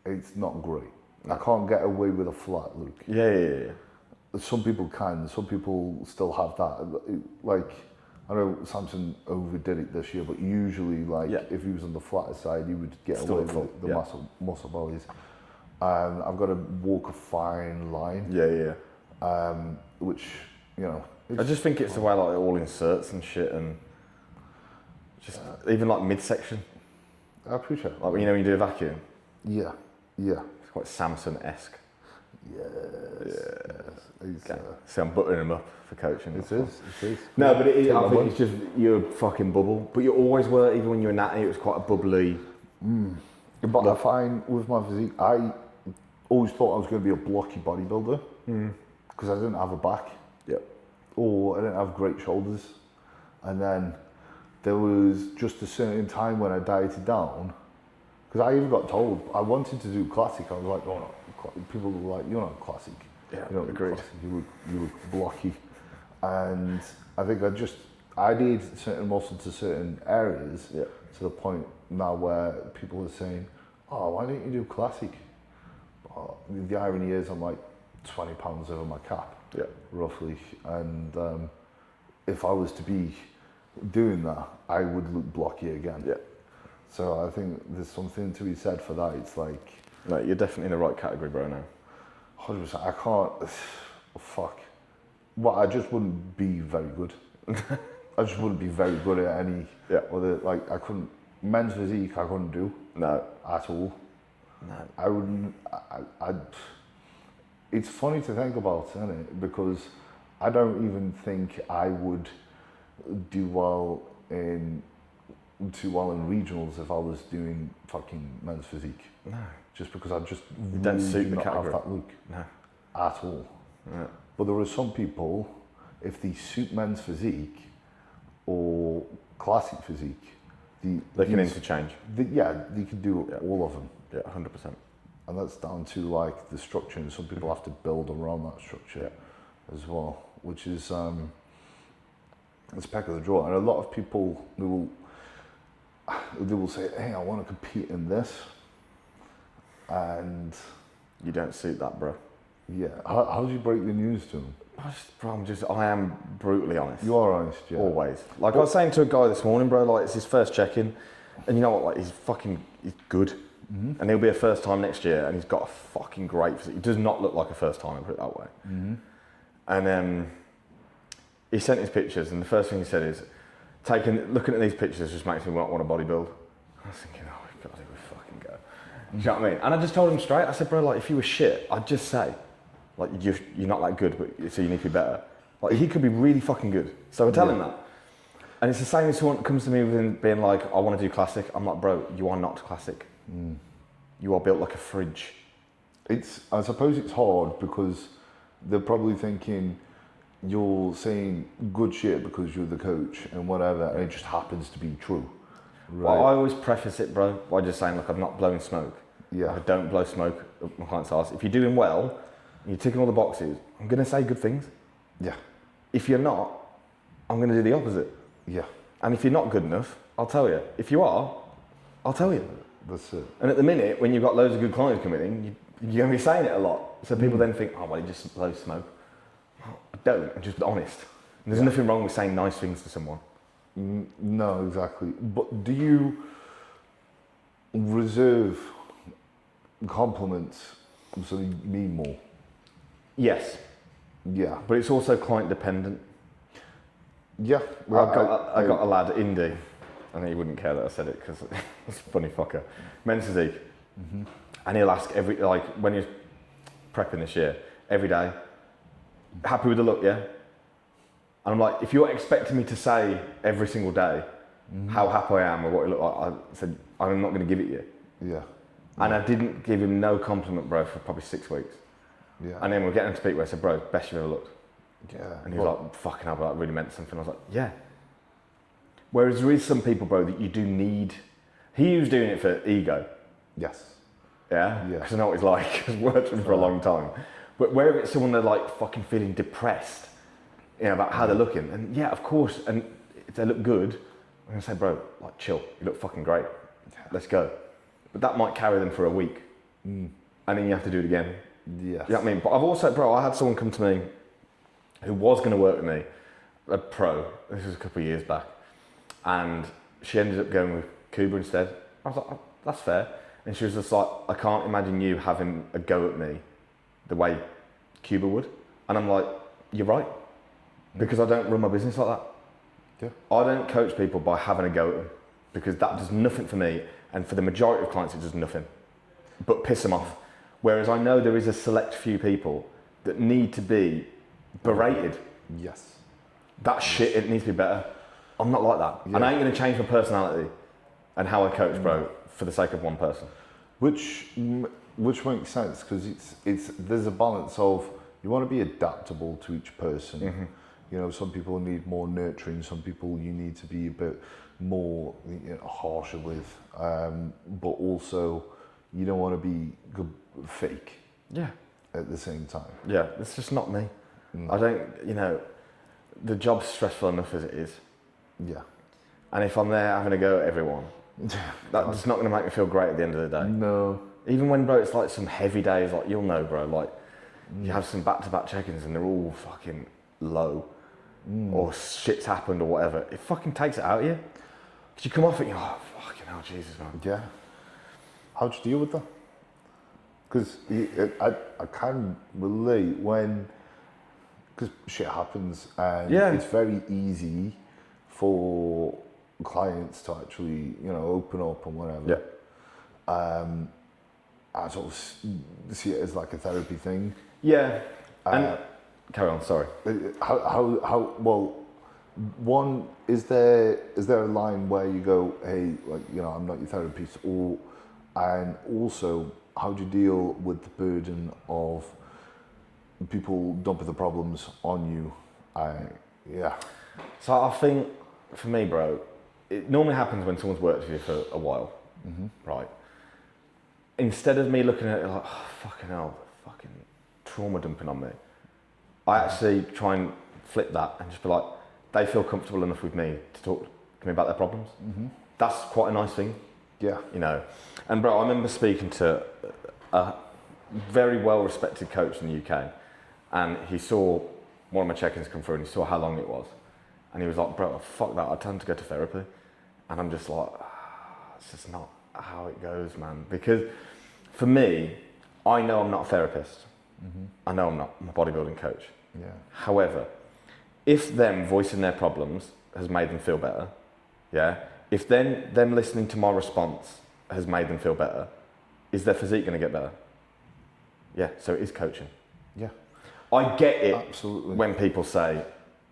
[SPEAKER 2] it's not great. I can't get away with a flat look.
[SPEAKER 1] Yeah.
[SPEAKER 2] Some people can. Some people still have that. Like, I know Samson overdid it this year, but usually, if he was on the flatter side, he would get
[SPEAKER 1] Still
[SPEAKER 2] away
[SPEAKER 1] full,
[SPEAKER 2] with the muscle bellies. I've got to walk a fine line.
[SPEAKER 1] Yeah.
[SPEAKER 2] Which, you know.
[SPEAKER 1] I just think it's the way like it all inserts and shit, and just even like midsection.
[SPEAKER 2] I appreciate it.
[SPEAKER 1] Like when you do a vacuum.
[SPEAKER 2] Yeah.
[SPEAKER 1] quite Samson-esque.
[SPEAKER 2] Yes.
[SPEAKER 1] Okay. See, I'm buttering him up for coaching.
[SPEAKER 2] It is.
[SPEAKER 1] No, but I think it's just you're a fucking bubble. But you always were, even when you were natty, it was quite a bubbly.
[SPEAKER 2] But I find with my physique, I always thought I was going to be a blocky bodybuilder because I didn't have a back.
[SPEAKER 1] Yep.
[SPEAKER 2] Or I didn't have great shoulders. And then there was just a certain time when I dieted down, because I even got told I wanted to do classic. I was like, oh no. People were like, you're not classic.
[SPEAKER 1] Yeah,
[SPEAKER 2] you know,
[SPEAKER 1] agreed.
[SPEAKER 2] Classic. You look blocky. And I think I did certain muscle to certain areas to the point now where people are saying, oh, why don't you do classic? But the irony is I'm like 20 pounds over my cap, roughly. And if I was to be doing that, I would look blocky again. Yeah. So I think there's something to be said for that. It's like,
[SPEAKER 1] no, you're definitely in the right category, bro, now.
[SPEAKER 2] 100%. I can't. Fuck. Well, I just wouldn't be very good. I just wouldn't be very good at any other. Like, I couldn't. Men's physique, I couldn't do.
[SPEAKER 1] No.
[SPEAKER 2] At all.
[SPEAKER 1] No.
[SPEAKER 2] I wouldn't. It's funny to think about, isn't it? Because I don't even think I would do well in regionals if I was doing fucking men's physique.
[SPEAKER 1] No.
[SPEAKER 2] Just because I just
[SPEAKER 1] don't suit the
[SPEAKER 2] not
[SPEAKER 1] category.
[SPEAKER 2] have that look.
[SPEAKER 1] No.
[SPEAKER 2] At all.
[SPEAKER 1] Yeah.
[SPEAKER 2] But there are some people, if they suit men's physique or classic physique,
[SPEAKER 1] they can interchange.
[SPEAKER 2] They can do all of them.
[SPEAKER 1] Yeah, 100%.
[SPEAKER 2] And that's down to like the structure, and some people have to build around that structure as well, which is it's peck of the draw. And a lot of people they will say, hey, I want to compete in this, and
[SPEAKER 1] you don't suit that, bro.
[SPEAKER 2] Yeah. How do you break the news to them?
[SPEAKER 1] I am brutally honest.
[SPEAKER 2] You are honest, yeah.
[SPEAKER 1] Always. Like I was saying to a guy this morning, bro, like it's his first check-in, and you know what, like he's good. And he'll be a first time next year, and he's got a fucking great physique. He does not look like a first timer, put it that way. And he sent his pictures, and the first thing he said is, looking at these pictures just makes me want to bodybuild. I was thinking, oh, we've got to fucking go. Do you know what I mean? And I just told him straight, I said, bro, like if you were shit, I'd just say, like you're not that good, but so you need to be better. Like he could be really fucking good. So I tell him that. And it's the same as someone comes to me with being like, I want to do classic. I'm like, bro, you are not classic. You are built like a fridge.
[SPEAKER 2] I suppose it's hard because they're probably thinking you're saying good shit because you're the coach and whatever, and it just happens to be true. Right.
[SPEAKER 1] Well, I always preface it, bro, by just saying, look, I'm not blowing smoke.
[SPEAKER 2] Yeah.
[SPEAKER 1] I don't blow smoke up my client's arse. If you're doing well, you're ticking all the boxes, I'm going to say good things.
[SPEAKER 2] Yeah.
[SPEAKER 1] If you're not, I'm going to do the opposite.
[SPEAKER 2] Yeah.
[SPEAKER 1] And if you're not good enough, I'll tell you. If you are, I'll tell you.
[SPEAKER 2] That's it.
[SPEAKER 1] And at the minute, when you've got loads of good clients coming in, you're going to be saying it a lot. So people then think, oh, well, he just blows smoke. Well, I don't. I'm just honest. And there's nothing wrong with saying nice things to someone.
[SPEAKER 2] No, exactly. But do you reserve compliments so you mean more?
[SPEAKER 1] Yes.
[SPEAKER 2] Yeah.
[SPEAKER 1] But it's also client dependent.
[SPEAKER 2] Yeah.
[SPEAKER 1] Well, I got a lad, Indy, and he wouldn't care that I said it because he's a funny fucker. Men's physique. And he'll ask when he's prepping this year, every day, happy with the look, yeah? And I'm like, if you're expecting me to say every single day how happy I am or what it look like, I said, I'm not going to give it you.
[SPEAKER 2] Yeah.
[SPEAKER 1] And I didn't give him no compliment, bro, for probably 6 weeks.
[SPEAKER 2] Yeah.
[SPEAKER 1] And then we're getting to speak where I said, bro, best you've ever looked.
[SPEAKER 2] Yeah.
[SPEAKER 1] And he was like, fucking hell, that really meant something. I was like, yeah. Whereas there is some people, bro, that you do need. He was doing it for ego.
[SPEAKER 2] Yes.
[SPEAKER 1] Yeah?
[SPEAKER 2] Yeah.
[SPEAKER 1] Because I know what he's like. I've worked with him for a long time. But where it's someone that's like fucking feeling depressed, about how they're looking. And yeah, of course, and if they look good, I'm gonna say, bro, like chill, you look fucking great. Let's go. But that might carry them for a week. And then you have to do it again.
[SPEAKER 2] Yes.
[SPEAKER 1] You know what I mean? But I've also, bro, I had someone come to me who was going to work with me, a pro, this was a couple of years back, and she ended up going with Cuba instead. I was like, oh, that's fair. And she was just like, I can't imagine you having a go at me the way Cuba would. And I'm like, you're right. Because I don't run my business like that.
[SPEAKER 2] Yeah.
[SPEAKER 1] I don't coach people by having a go at them, because that does nothing for me, and for the majority of clients it does nothing but piss them off. Whereas I know there is a select few people that need to be berated.
[SPEAKER 2] Yes.
[SPEAKER 1] That shit, it needs to be better. I'm not like that.
[SPEAKER 2] Yeah.
[SPEAKER 1] And I ain't going to change my personality and how I coach, bro, for the sake of one person.
[SPEAKER 2] Which makes sense, because there's a balance of, you want to be adaptable to each person. You know, some people need more nurturing, some people you need to be a bit more, you know, harsher with, but also you don't want to be fake.
[SPEAKER 1] Yeah.
[SPEAKER 2] At the same time.
[SPEAKER 1] Yeah, it's just not me. I don't, you know, the job's stressful enough as it is.
[SPEAKER 2] Yeah.
[SPEAKER 1] And if I'm there having a go at everyone, that's not going to make me feel great at the end of the day.
[SPEAKER 2] No.
[SPEAKER 1] Even when, bro, it's like some heavy days, like, you'll know, bro, like, you have some back-to-back check-ins and they're all fucking low, or shit's happened or whatever. It fucking takes it out of you. Because you come off it, you're like, oh, fucking hell, Jesus, man.
[SPEAKER 2] Yeah. How'd you deal with that? Because I can relate when, because shit happens and it's very easy for clients to actually, you know, open up and whatever. Yeah. I sort of see it as like a therapy thing.
[SPEAKER 1] Yeah. And carry on, sorry.
[SPEAKER 2] How well, one, is there a line where you go, hey, like, you know, I'm not your therapist, or, and also, how do you deal with the burden of people dumping the problems on you? Yeah.
[SPEAKER 1] So I think, for me, bro, it normally happens when someone's worked with you for a while, right? Instead of me looking at it like, oh, fucking hell, fucking trauma dumping on me, I actually try and flip that and just be like, they feel comfortable enough with me to talk to me about their problems. That's quite a nice thing.
[SPEAKER 2] Yeah.
[SPEAKER 1] You know, and bro, I remember speaking to a very well-respected coach in the UK, and he saw one of my check-ins come through and he saw how long it was. And he was like, bro, fuck that, I tend to go to therapy. And I'm just like, it's just not how it goes, man. Because for me, I know I'm not a therapist. I know I'm not. I'm a bodybuilding coach.
[SPEAKER 2] Yeah.
[SPEAKER 1] However, if them voicing their problems has made them feel better, yeah, if then them listening to my response has made them feel better, is their physique going to get better? Yeah, so it is coaching.
[SPEAKER 2] Yeah.
[SPEAKER 1] I get it.
[SPEAKER 2] Absolutely.
[SPEAKER 1] When people say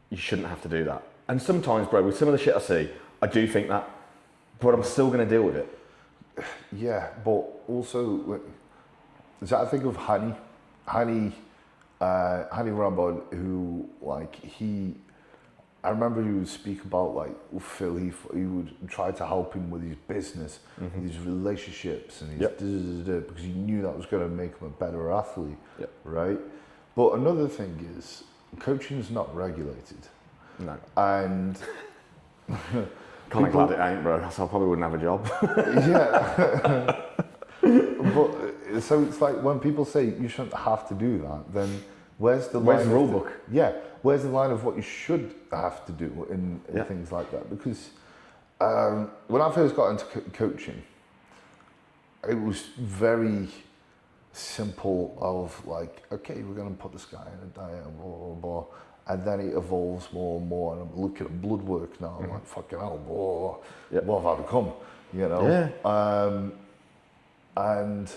[SPEAKER 1] you shouldn't have to do that. And sometimes, bro, with some of the shit I see, I do think that, but I'm still going to deal with it.
[SPEAKER 2] Yeah, but also, I think of Hani Rambod, who, like, I remember he would speak about, like, Phil, he would try to help him with his business, his relationships, and his because he knew that was going to make him a better athlete, right? But another thing is, coaching is not regulated.
[SPEAKER 1] No.
[SPEAKER 2] And
[SPEAKER 1] kind of glad it ain't, bro, else I probably wouldn't have a job.
[SPEAKER 2] Yeah. But so it's like when people say you shouldn't have to do that, then where's the
[SPEAKER 1] rule book?
[SPEAKER 2] Yeah, where's the line of what you should have to do in things like that? Because when I first got into coaching, it was very simple of like, okay, we're going to put this guy in a diet, and blah, blah, blah. And then it evolves more and more, and I'm looking at blood work now, I'm like, fucking hell, what have I become, you know?
[SPEAKER 1] Yeah.
[SPEAKER 2] And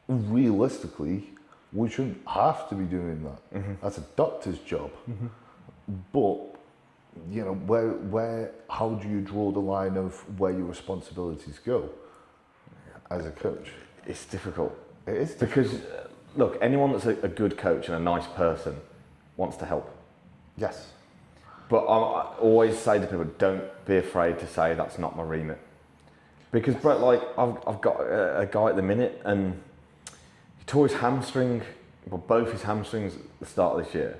[SPEAKER 2] realistically, we shouldn't have to be doing that. That's a doctor's job. But, you know, how do you draw the line of where your responsibilities go as a coach?
[SPEAKER 1] It's difficult.
[SPEAKER 2] It is difficult.
[SPEAKER 1] Because, look, anyone that's a good coach and a nice person wants to help.
[SPEAKER 2] Yes.
[SPEAKER 1] But I always say to people, don't be afraid to say that's not my remit. Because, bro, like, I've got a guy at the minute, and he tore his hamstring, well, both his hamstrings at the start of this year.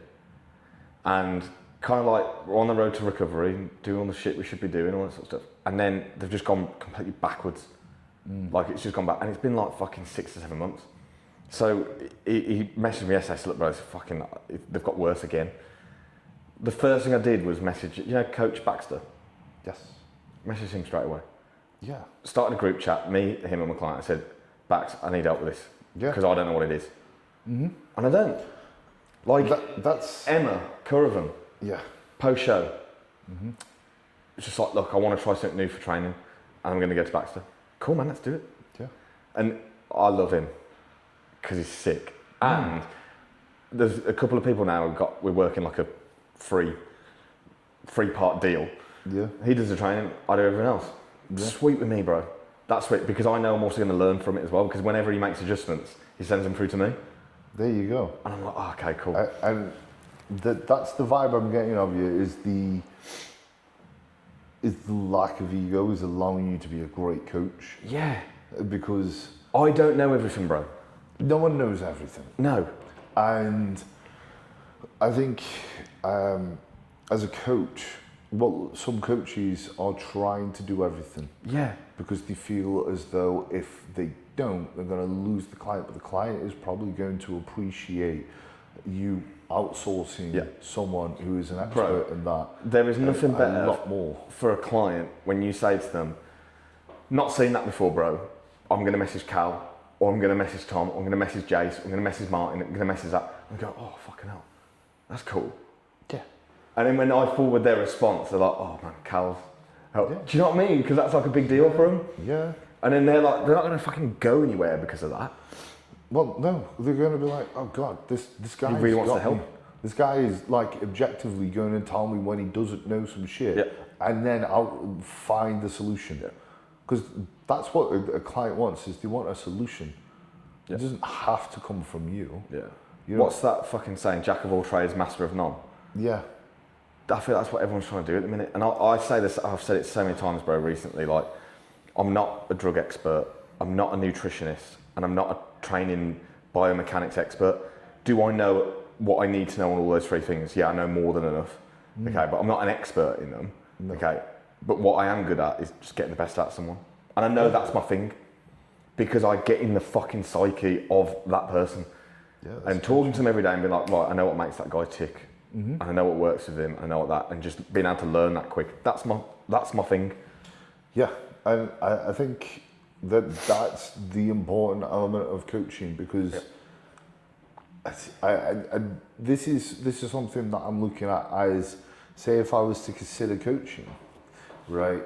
[SPEAKER 1] And kind of like, we're on the road to recovery, doing all the shit we should be doing, all that sort of stuff. And then they've just gone completely backwards. Like, it's just gone back. And it's been like fucking 6 to 7 months. So he messaged me yesterday, said, look, bro, they've got worse again. The first thing I did was message, you know, Coach Baxter?
[SPEAKER 2] Yes.
[SPEAKER 1] Message him straight away.
[SPEAKER 2] Yeah.
[SPEAKER 1] Started a group chat, me, him and my client. I said, Bax, I need help with this.
[SPEAKER 2] Yeah.
[SPEAKER 1] Because I don't know what it is. And I don't. Like,
[SPEAKER 2] that's
[SPEAKER 1] Emma Curran,
[SPEAKER 2] yeah.
[SPEAKER 1] post-show. It's just like, look, I want to try something new for training, and I'm going to go to Baxter. Cool, man, let's do it.
[SPEAKER 2] Yeah.
[SPEAKER 1] And I love him. because he's sick. And there's a couple of people now we're working like a three-part deal.
[SPEAKER 2] Yeah.
[SPEAKER 1] He does the training, I do everything else.
[SPEAKER 2] Yeah.
[SPEAKER 1] Sweet with me, bro. That's sweet, because I know I'm also going to learn from it as well, because whenever he makes adjustments, he sends them through to me.
[SPEAKER 2] There you go.
[SPEAKER 1] And I'm like, oh, okay, cool.
[SPEAKER 2] And that's the vibe I'm getting of you, is the lack of ego is allowing you to be a great coach.
[SPEAKER 1] Yeah.
[SPEAKER 2] Because
[SPEAKER 1] I don't know everything, bro.
[SPEAKER 2] no one knows everything.
[SPEAKER 1] No.
[SPEAKER 2] And I think as a coach, well, some coaches are trying to do everything.
[SPEAKER 1] Yeah.
[SPEAKER 2] Because they feel as though if they don't, they're going to lose the client. But the client is probably going to appreciate you outsourcing someone who is an expert in that.
[SPEAKER 1] There is nothing better
[SPEAKER 2] a lot more
[SPEAKER 1] for a client when you say to them, not seen that before, bro. I'm going to message Cal, or I'm going to message Tom, or I'm going to message Jace, I'm going to message Martin, I'm going to message that. And go, oh, fucking hell. That's cool.
[SPEAKER 2] Yeah.
[SPEAKER 1] And then when I forward their response, they're like, oh man, Cal's help.
[SPEAKER 2] Yeah.
[SPEAKER 1] Do you know what I mean? Because that's like a big deal for them.
[SPEAKER 2] Yeah.
[SPEAKER 1] And then they're not going to fucking go anywhere because of that.
[SPEAKER 2] Well, no, they're going to be like, oh God, this guy
[SPEAKER 1] really wants to help.
[SPEAKER 2] This guy is like objectively going to tell me when he doesn't know some shit, and then I'll find the solution. Because that's what a client wants, is they want a solution. It doesn't have to come from you.
[SPEAKER 1] Yeah.
[SPEAKER 2] You know?
[SPEAKER 1] What's that fucking saying? Jack of all trades, master of none.
[SPEAKER 2] Yeah.
[SPEAKER 1] I feel that's what everyone's trying to do at the minute. And I say this, I've said it so many times, bro, recently. Like, I'm not a drug expert, I'm not a nutritionist, and I'm not a training biomechanics expert. Do I know what I need to know on all those three things? Yeah, I know more than enough. Okay, but I'm not an expert in them. No. Okay, but what I am good at is just getting the best out of someone. And I know that's my thing, because I get in the fucking psyche of that person. Yeah, and talking to them every day and being like, right, I know what makes that guy tick. And I know what works with him, I know what that, and just being able to learn that quick. That's my thing.
[SPEAKER 2] Yeah, and I think that's the important element of coaching, because this is something that I'm looking at as, say, if I was to consider coaching, right?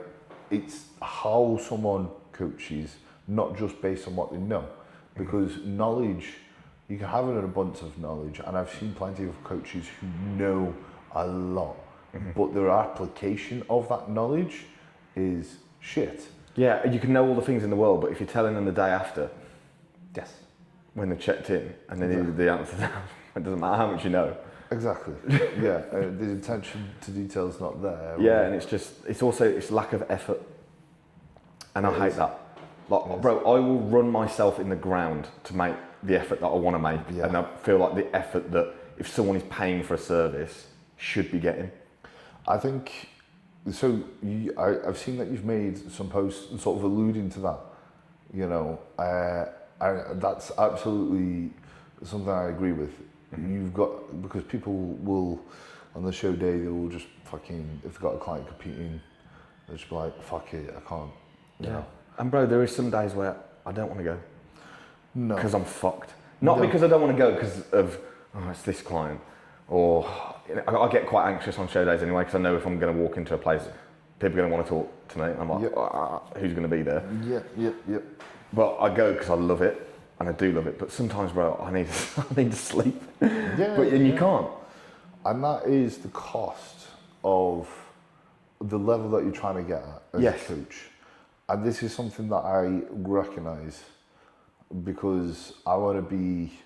[SPEAKER 2] It's how someone coaches, not just based on what they know, because knowledge, you can have an abundance of knowledge, and I've seen plenty of coaches who know a lot, but their application of that knowledge is shit.
[SPEAKER 1] Yeah, you can know all the things in the world, but if you're telling them the day after,
[SPEAKER 2] yes,
[SPEAKER 1] when they checked in and they needed the answer, it doesn't matter how much you know.
[SPEAKER 2] Exactly. Yeah, the attention to detail is not there.
[SPEAKER 1] Yeah, and it's lack of effort, and I hate that. Like, bro, I will run myself in the ground to make the effort that I want to make, and I feel like the effort that if someone is paying for a service should be getting. I
[SPEAKER 2] think so. I've seen that you've made some posts sort of alluding to that. You know, that's absolutely something I agree with. You've got, because people will on the show day, they will just fucking, if they've got a client competing, they'll just be like, fuck it, I can't. You know. And
[SPEAKER 1] bro, there is some days where I don't want to go.
[SPEAKER 2] No.
[SPEAKER 1] Because I'm fucked. Not because I don't want to go because of, oh, it's this client. Or, you know, I get quite anxious on show days anyway, because I know if I'm going to walk into a place, people are going to want to talk to me. I'm like, who's going to be there?
[SPEAKER 2] Yeah.
[SPEAKER 1] But I go because I love it, and I do love it. But sometimes, bro, I need to sleep. You can't.
[SPEAKER 2] And that is the cost of the level that you're trying to get at as a coach. And this is something that I recognise, because I want to be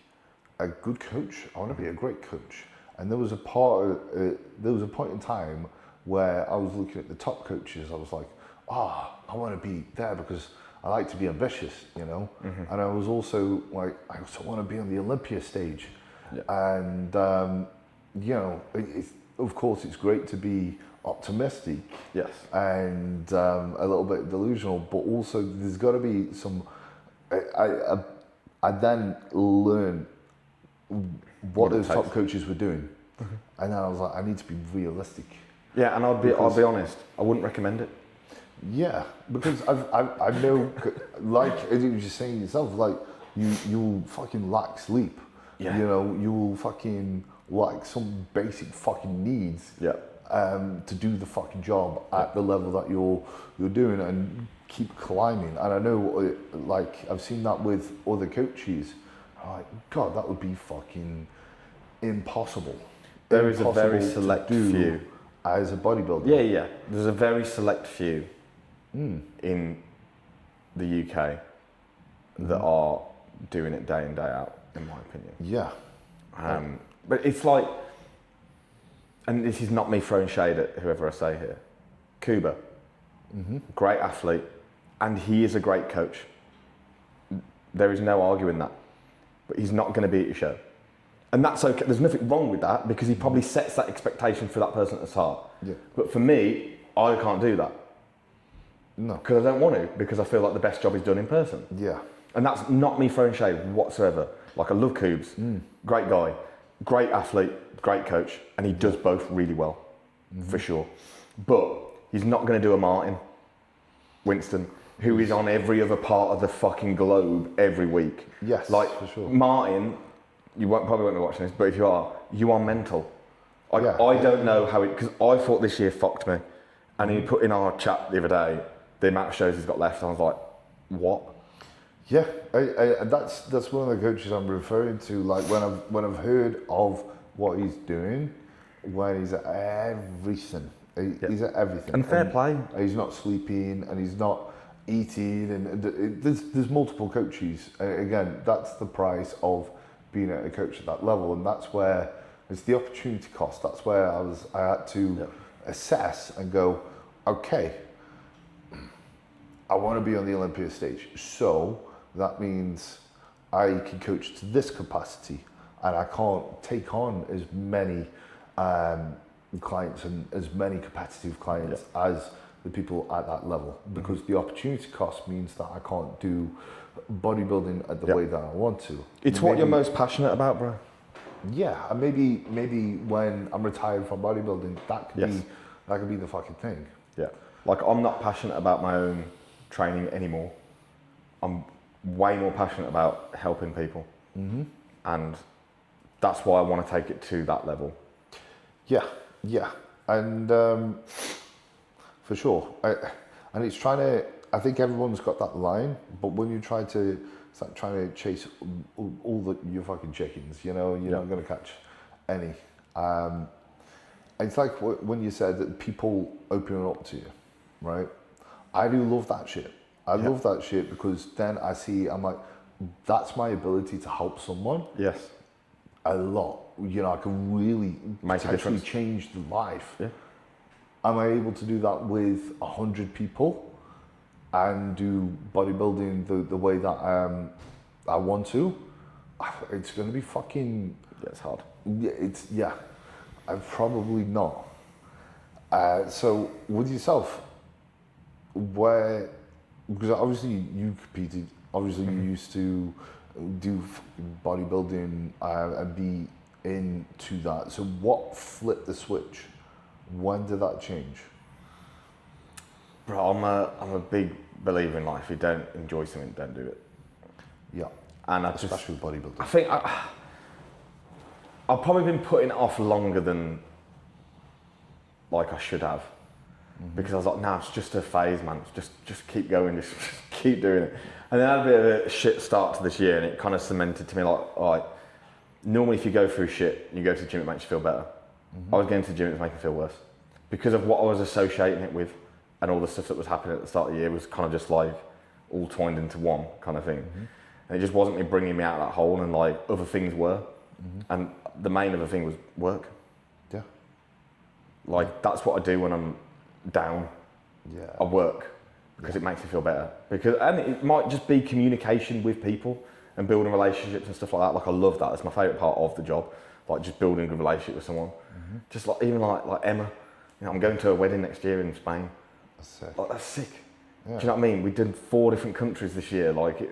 [SPEAKER 2] a good coach. I want to be a great coach. And there was a point in time where I was looking at the top coaches. I was like, I want to be there because I like to be ambitious, you know. And I was also like, I also want to be on the Olympia stage. And you know, of course, it's great to be optimistic, and a little bit delusional, but also there's got to be some. I then learned what those top coaches were doing, and then I was like, I need to be realistic.
[SPEAKER 1] Yeah, and I'll be honest, I wouldn't recommend it.
[SPEAKER 2] Yeah, because I know, like you were just saying yourself, like you'll fucking lack sleep. Yeah. You know, you'll fucking lack some basic fucking needs. Yeah. To do the fucking job at the level that you're doing, and keep climbing. And I know, like, I've seen that with other coaches Like, God, that would be fucking impossible.
[SPEAKER 1] There is a very
[SPEAKER 2] Impossible to
[SPEAKER 1] select
[SPEAKER 2] do
[SPEAKER 1] few.
[SPEAKER 2] as a bodybuilder.
[SPEAKER 1] Yeah. There's a very select few in the UK that are doing it day in, day out, in my opinion.
[SPEAKER 2] Yeah.
[SPEAKER 1] But it's like, and this is not me throwing shade at whoever I say here, Kuba, great athlete, and he is a great coach. There is no arguing that. But he's not going to be at your show. And that's okay. There's nothing wrong with that because he probably sets that expectation for that person at the start.
[SPEAKER 2] Yeah.
[SPEAKER 1] But for me, I can't do that.
[SPEAKER 2] No.
[SPEAKER 1] Because I don't want to, because I feel like the best job is done in person.
[SPEAKER 2] Yeah.
[SPEAKER 1] And that's not me throwing shade whatsoever. Like, I love Coobs, great guy, great athlete, great coach, and he does both really well, for sure. But he's not going to do a Martin Winston, who is on every other part of the fucking globe every week.
[SPEAKER 2] Yes,
[SPEAKER 1] like,
[SPEAKER 2] for sure.
[SPEAKER 1] Martin, probably won't be watching this, but if you are mental. I don't know how it, because I thought this year fucked me. And he put in our chat the other day, the amount of shows he's got left, and I was like, what?
[SPEAKER 2] Yeah, that's one of the coaches I'm referring to. Like when I've heard of what he's doing, when he's at everything, he's at everything.
[SPEAKER 1] And fair play.
[SPEAKER 2] He's not sleeping, and he's not eating, and there's multiple coaches. Again, that's the price of being a coach at that level, and that's where it's the opportunity cost. That's where I had to assess and go, okay, I want to be on the Olympia stage, so that means I can coach to this capacity, and I can't take on as many clients and as many competitive clients as the people at that level, because the opportunity cost means that I can't do bodybuilding at the way that I want to.
[SPEAKER 1] It's what you're most passionate about, bro.
[SPEAKER 2] Yeah, and maybe when I'm retired from bodybuilding, that could be the fucking thing.
[SPEAKER 1] Yeah, like, I'm not passionate about my own training anymore. I'm way more passionate about helping people, and that's why I want to take it to that level. Yeah, and for sure. And it's trying to. I think everyone's got that line, but when you try to, it's like trying to chase all your fucking chickens. You know, you're not going to catch any. It's like when you said that people opening up to you, right? I do love that shit. I love that shit because then I'm like, that's my ability to help someone. Yes.
[SPEAKER 2] A lot. You know, I can really
[SPEAKER 1] make a difference,
[SPEAKER 2] change the life.
[SPEAKER 1] Yeah.
[SPEAKER 2] Am I able to do that with 100 people and do bodybuilding the way that I want to? It's going to be fucking.
[SPEAKER 1] Yeah, it's hard.
[SPEAKER 2] Yeah. I'm probably not. So with yourself, because obviously you competed, obviously you used to do bodybuilding and be into that. So what flipped the switch? When did that change?
[SPEAKER 1] Bro, I'm a big believer in life. If you don't enjoy something, don't do it.
[SPEAKER 2] Yeah.
[SPEAKER 1] And
[SPEAKER 2] especially with bodybuilding.
[SPEAKER 1] I think I've probably been putting it off longer than like I should have. Because I was like, nah, it's just a phase, man. Just keep going, just keep doing it. And then I had a bit of a shit start to this year, and it kind of cemented to me like, all right, normally if you go through shit, you go to the gym, it makes you feel better. I was going to the gym, it was making me feel worse. Because of what I was associating it with, and all the stuff that was happening at the start of the year was kind of just like all twined into one kind of thing. And it just wasn't me bringing me out of that hole, and like other things were. And the main other thing was work.
[SPEAKER 2] Yeah.
[SPEAKER 1] Like, that's what I do when I'm down.
[SPEAKER 2] Yeah.
[SPEAKER 1] I work because it makes me feel better. And it might just be communication with people and building relationships and stuff like that. Like, I love that. That's my favourite part of the job. Like, just building a good relationship with someone. Just like, even like Emma. You know, I'm going to a wedding next year in Spain.
[SPEAKER 2] That's sick.
[SPEAKER 1] Like, that's sick.
[SPEAKER 2] Yeah.
[SPEAKER 1] Do you know what I mean? We did 4 different countries this year. Like,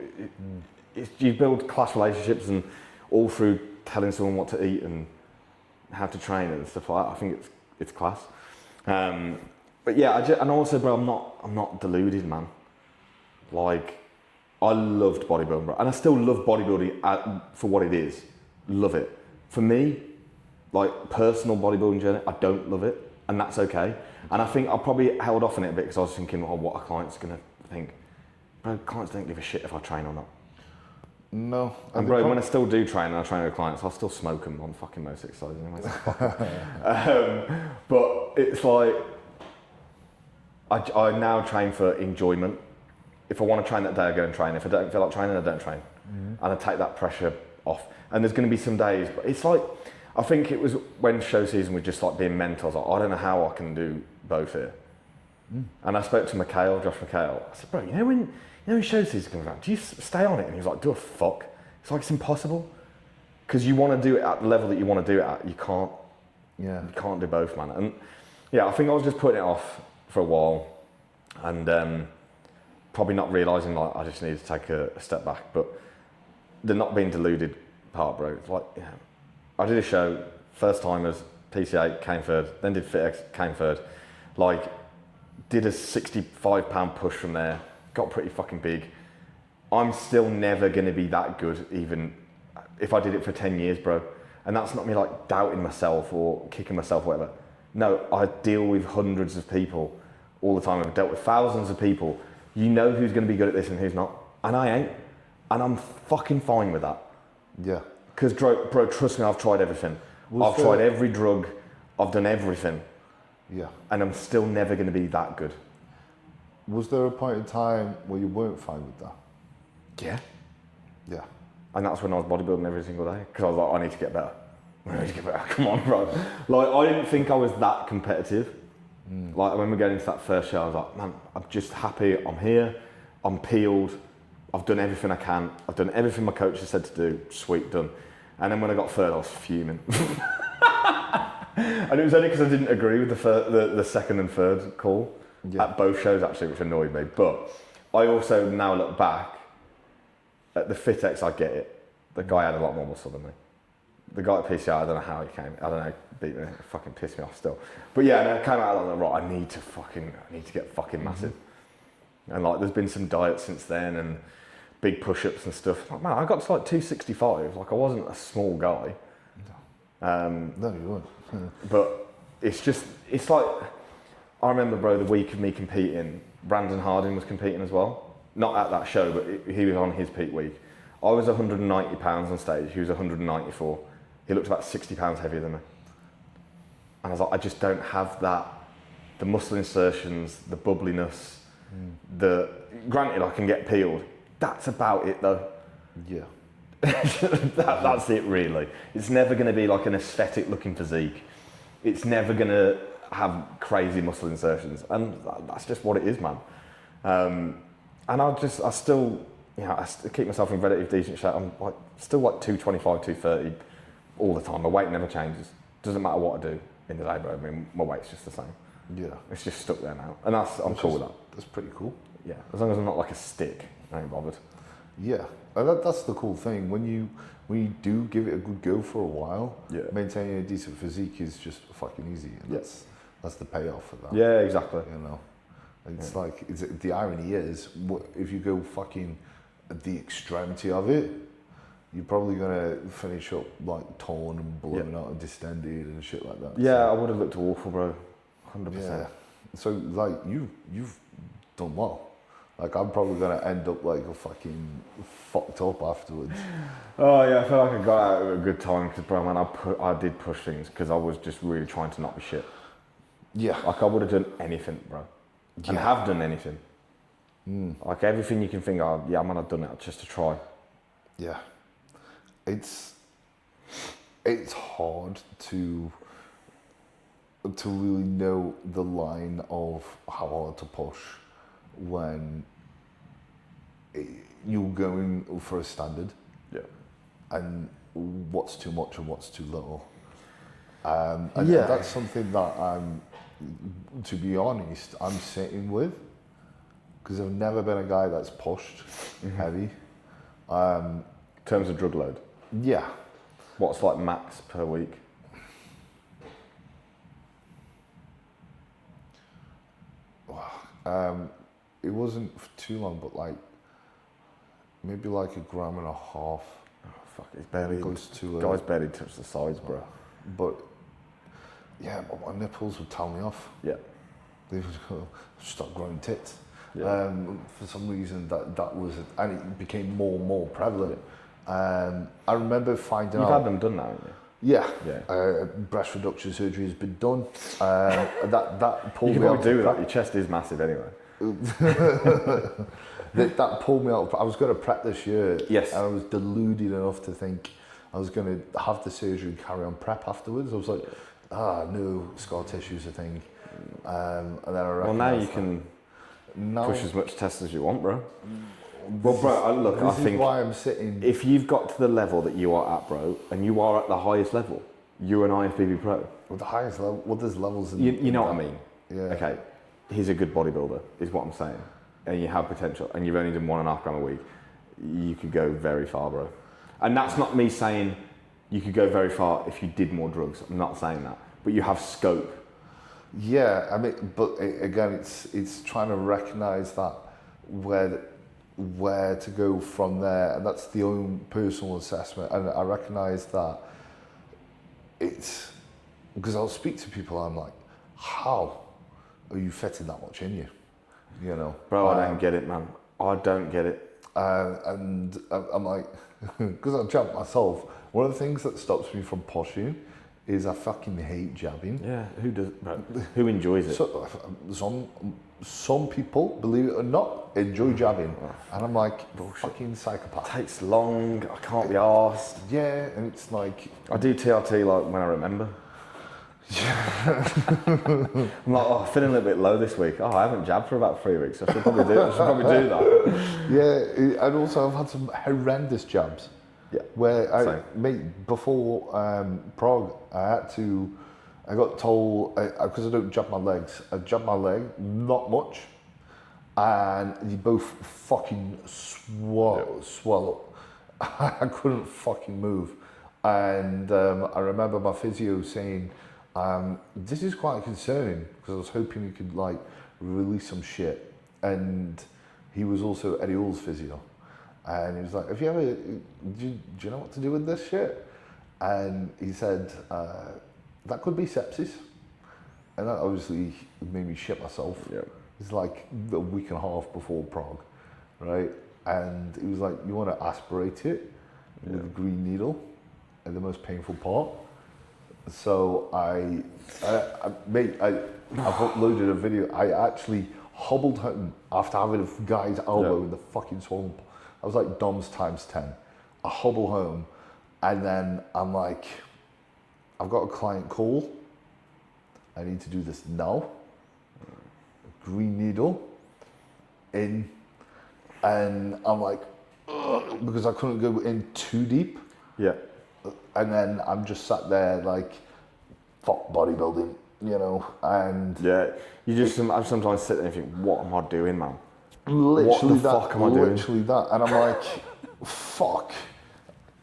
[SPEAKER 1] you build class relationships, and all through telling someone what to eat and how to train and stuff like that. I think it's class. But yeah, and also, bro, I'm not deluded, man. Like, I loved bodybuilding, bro, and I still love bodybuilding for what it is. Love it. For me, like, personal bodybuilding journey, I don't love it, and that's okay. And I think I probably held off on it a bit because I was thinking, oh, what are clients gonna think? Bro, clients don't give a shit if I train or not.
[SPEAKER 2] No.
[SPEAKER 1] And bro, when I still do train and I train with clients, I'll still smoke them on fucking most exercises anyway. But it's like, I now train for enjoyment. If I want to train that day, I go and train. If I don't feel like training, I don't train. And I take that pressure off. And there's going to be some days, but it's like, I think it was when show season was just like being mental. I was like, I don't know how I can do both here. And I spoke to Josh McHale. I said, bro, you know when show season comes around, do you stay on it? And he was like, do a fuck. It's like, it's impossible. Because you want to do it at the level that you want to do it at. You can't.
[SPEAKER 2] Yeah.
[SPEAKER 1] You can't do both, man. And yeah, I think I was just putting it off for a while. And probably not realising like I just needed to take a step back. But the not being deluded part, bro. It's like, yeah, I did a show, first timers, PCA, came third, then did FitX, came third. Like, did a 65-pound push from there, got pretty fucking big. I'm still never gonna be that good, even if I did it for 10 years, bro. And that's not me like doubting myself or kicking myself or whatever. No, I deal with hundreds of people all the time. I've dealt with thousands of people. You know who's gonna be good at this and who's not. And I ain't. And I'm fucking fine with that.
[SPEAKER 2] Yeah.
[SPEAKER 1] Because bro, trust me, I've tried everything. I've tried every drug, I've done everything.
[SPEAKER 2] Yeah.
[SPEAKER 1] And I'm still never going to be that good.
[SPEAKER 2] Was there a point in time where you weren't fine with that?
[SPEAKER 1] Yeah.
[SPEAKER 2] Yeah.
[SPEAKER 1] And that's when I was bodybuilding every single day. Because I was like, I need to get better. I need to get better. Come on, bro. Like, I didn't think I was that competitive. Like, when we got into that first show, I was like, man, I'm just happy. I'm here. I'm peeled. I've done everything I can. I've done everything my coach has said to do. Sweet, done. And then when I got third, I was fuming. And it was only because I didn't agree with the second and third call at both shows, actually, which annoyed me. But I also now look back at the FitX, I get it. The guy had a lot more muscle than me. The guy at PCI, I don't know how he came. I don't know, beat me, it fucking pissed me off still. But yeah, and I came out like, right, I need to get fucking massive. And like, there's been some diets since then and big push-ups and stuff. Like, man, I got to like 265. Like, I wasn't a small guy.
[SPEAKER 2] No, you weren't.
[SPEAKER 1] But it's like, I remember, bro, the week of me competing, Brandon Harding was competing as well. Not at that show, but he was on his peak week. I was 190 pounds on stage, he was 194. He looked about 60 pounds heavier than me. And I was like, I just don't have that, the muscle insertions, the bubbliness, granted I can get peeled. That's about it though.
[SPEAKER 2] Yeah.
[SPEAKER 1] That's it really. It's never going to be like an aesthetic looking physique. It's never going to have crazy muscle insertions, and that's just what it is, man. And I still keep myself in relative decent shape. I'm like still like 225, 230 all the time. My weight never changes. Doesn't matter what I do in the day, bro. I mean, my weight's just the same. Yeah. It's just stuck there now, and I'm cool with that.
[SPEAKER 2] That's pretty cool.
[SPEAKER 1] Yeah, as long as I'm not like a stick, I ain't bothered.
[SPEAKER 2] Yeah, that's the cool thing. When you do give it a good go for a while, maintaining a decent physique is just fucking easy. And that's the payoff for that.
[SPEAKER 1] Yeah, exactly.
[SPEAKER 2] You know, it's like the irony is, if you go fucking at the extremity of it, you're probably gonna finish up like torn and blown out and distended and shit like that.
[SPEAKER 1] Yeah, I would have looked awful, bro. 100%.
[SPEAKER 2] Yeah. So like you've done well. Like, I'm probably gonna end up like a fucking fucked up afterwards.
[SPEAKER 1] Oh yeah, I feel like I got out at a good time because, bro, man, I did push things because I was just really trying to not be shit. Yeah. Like, I would have done anything, bro, and have done anything. Like, everything you can think of. Yeah, man, I've done it just to try.
[SPEAKER 2] Yeah. It's hard to really know the line of how hard to push when you're going for a standard, and what's too much and what's too little. And that's something that to be honest, I'm sitting with, because I've never been a guy that's pushed heavy.
[SPEAKER 1] In terms of drug load?
[SPEAKER 2] Yeah.
[SPEAKER 1] What's like max per week?
[SPEAKER 2] It wasn't for too long, but like maybe like 1.5 grams. Oh
[SPEAKER 1] fuck! It's barely.
[SPEAKER 2] Guys
[SPEAKER 1] barely touch the sides, bro.
[SPEAKER 2] But yeah, my nipples would tell me off.
[SPEAKER 1] Yeah.
[SPEAKER 2] They would start growing tits.
[SPEAKER 1] Yeah.
[SPEAKER 2] For some reason, that was, and it became more and more prevalent. I remember finding
[SPEAKER 1] You've
[SPEAKER 2] out.
[SPEAKER 1] had them done now, haven't you?
[SPEAKER 2] Yeah,
[SPEAKER 1] Yeah.
[SPEAKER 2] breast reduction surgery has been done. That pulled
[SPEAKER 1] You
[SPEAKER 2] me
[SPEAKER 1] can
[SPEAKER 2] out.
[SPEAKER 1] probably do that. Your chest is massive anyway.
[SPEAKER 2] That pulled me out. I was going to prep this year.
[SPEAKER 1] Yes.
[SPEAKER 2] And I was deluded enough to think I was going to have the surgery and carry on prep afterwards. I was like, no, scar tissue's a thing. And then I
[SPEAKER 1] Well, now you can push as much test as you want, bro. Well, bro, I
[SPEAKER 2] This
[SPEAKER 1] think
[SPEAKER 2] is why I'm sitting.
[SPEAKER 1] if you've got to the level that you are at, bro, and you are at the highest level, you're an IFBB pro.
[SPEAKER 2] With the highest level, what there's levels in.
[SPEAKER 1] You know what I mean?
[SPEAKER 2] Yeah.
[SPEAKER 1] Okay, he's a good bodybuilder, is what I'm saying. And you have potential, and you've only done 1.5 gram a week, you could go very far, bro. And that's not me saying you could go very far if you did more drugs. I'm not saying that. But you have scope.
[SPEAKER 2] Yeah, I mean, but again, it's trying to recognise that where to go from there, and that's the own personal assessment. And I recognise that it's because I'll speak to people. I'm like, how are you fitting that much in you? You know,
[SPEAKER 1] Bro, I don't get it, man. I don't get it.
[SPEAKER 2] and I'm like, because I jab myself. One of the things that stops me from pushing is I fucking hate jabbing.
[SPEAKER 1] Yeah, who does? Bro, who enjoys it?
[SPEAKER 2] So, some people, believe it or not, enjoy jabbing, and I'm like, fucking psychopath.
[SPEAKER 1] Takes long. I can't be arsed.
[SPEAKER 2] Yeah, and it's like,
[SPEAKER 1] I do TRT like when I remember. I'm like, oh, feeling a little bit low this week. Oh, I haven't jabbed for about 3 weeks. I should probably do that.
[SPEAKER 2] yeah, and also I've had some horrendous jabs.
[SPEAKER 1] Yeah.
[SPEAKER 2] Where before Prague, I got told, because I don't jab my legs, I jab my leg, not much, and you both fucking swell up. I couldn't fucking move. And I remember my physio saying, this is quite concerning, because I was hoping he could like release some shit. And he was also Eddie Hall's physio. And he was like, have you ever, do you know what to do with this shit? And he said, that could be sepsis. And that obviously made me shit myself.
[SPEAKER 1] Yeah.
[SPEAKER 2] It's like a week and a half before Prague, right? And he was like, you want to aspirate it with a green needle at the most painful part. So I've uploaded a video. I actually hobbled home after having a guy's elbow in the fucking swollen. I was like Dom's times 10. I hobble home, and then I'm like, I've got a client call. I need to do this now. Green needle in, and I'm like, ugh, because I couldn't go in too deep.
[SPEAKER 1] Yeah.
[SPEAKER 2] And then I'm just sat there like, fuck bodybuilding, you know, and
[SPEAKER 1] Yeah. You just, I sometimes sit there and think, what am I doing, man?
[SPEAKER 2] literally
[SPEAKER 1] What the fuck am I doing?
[SPEAKER 2] Literally that, and I'm like, fuck.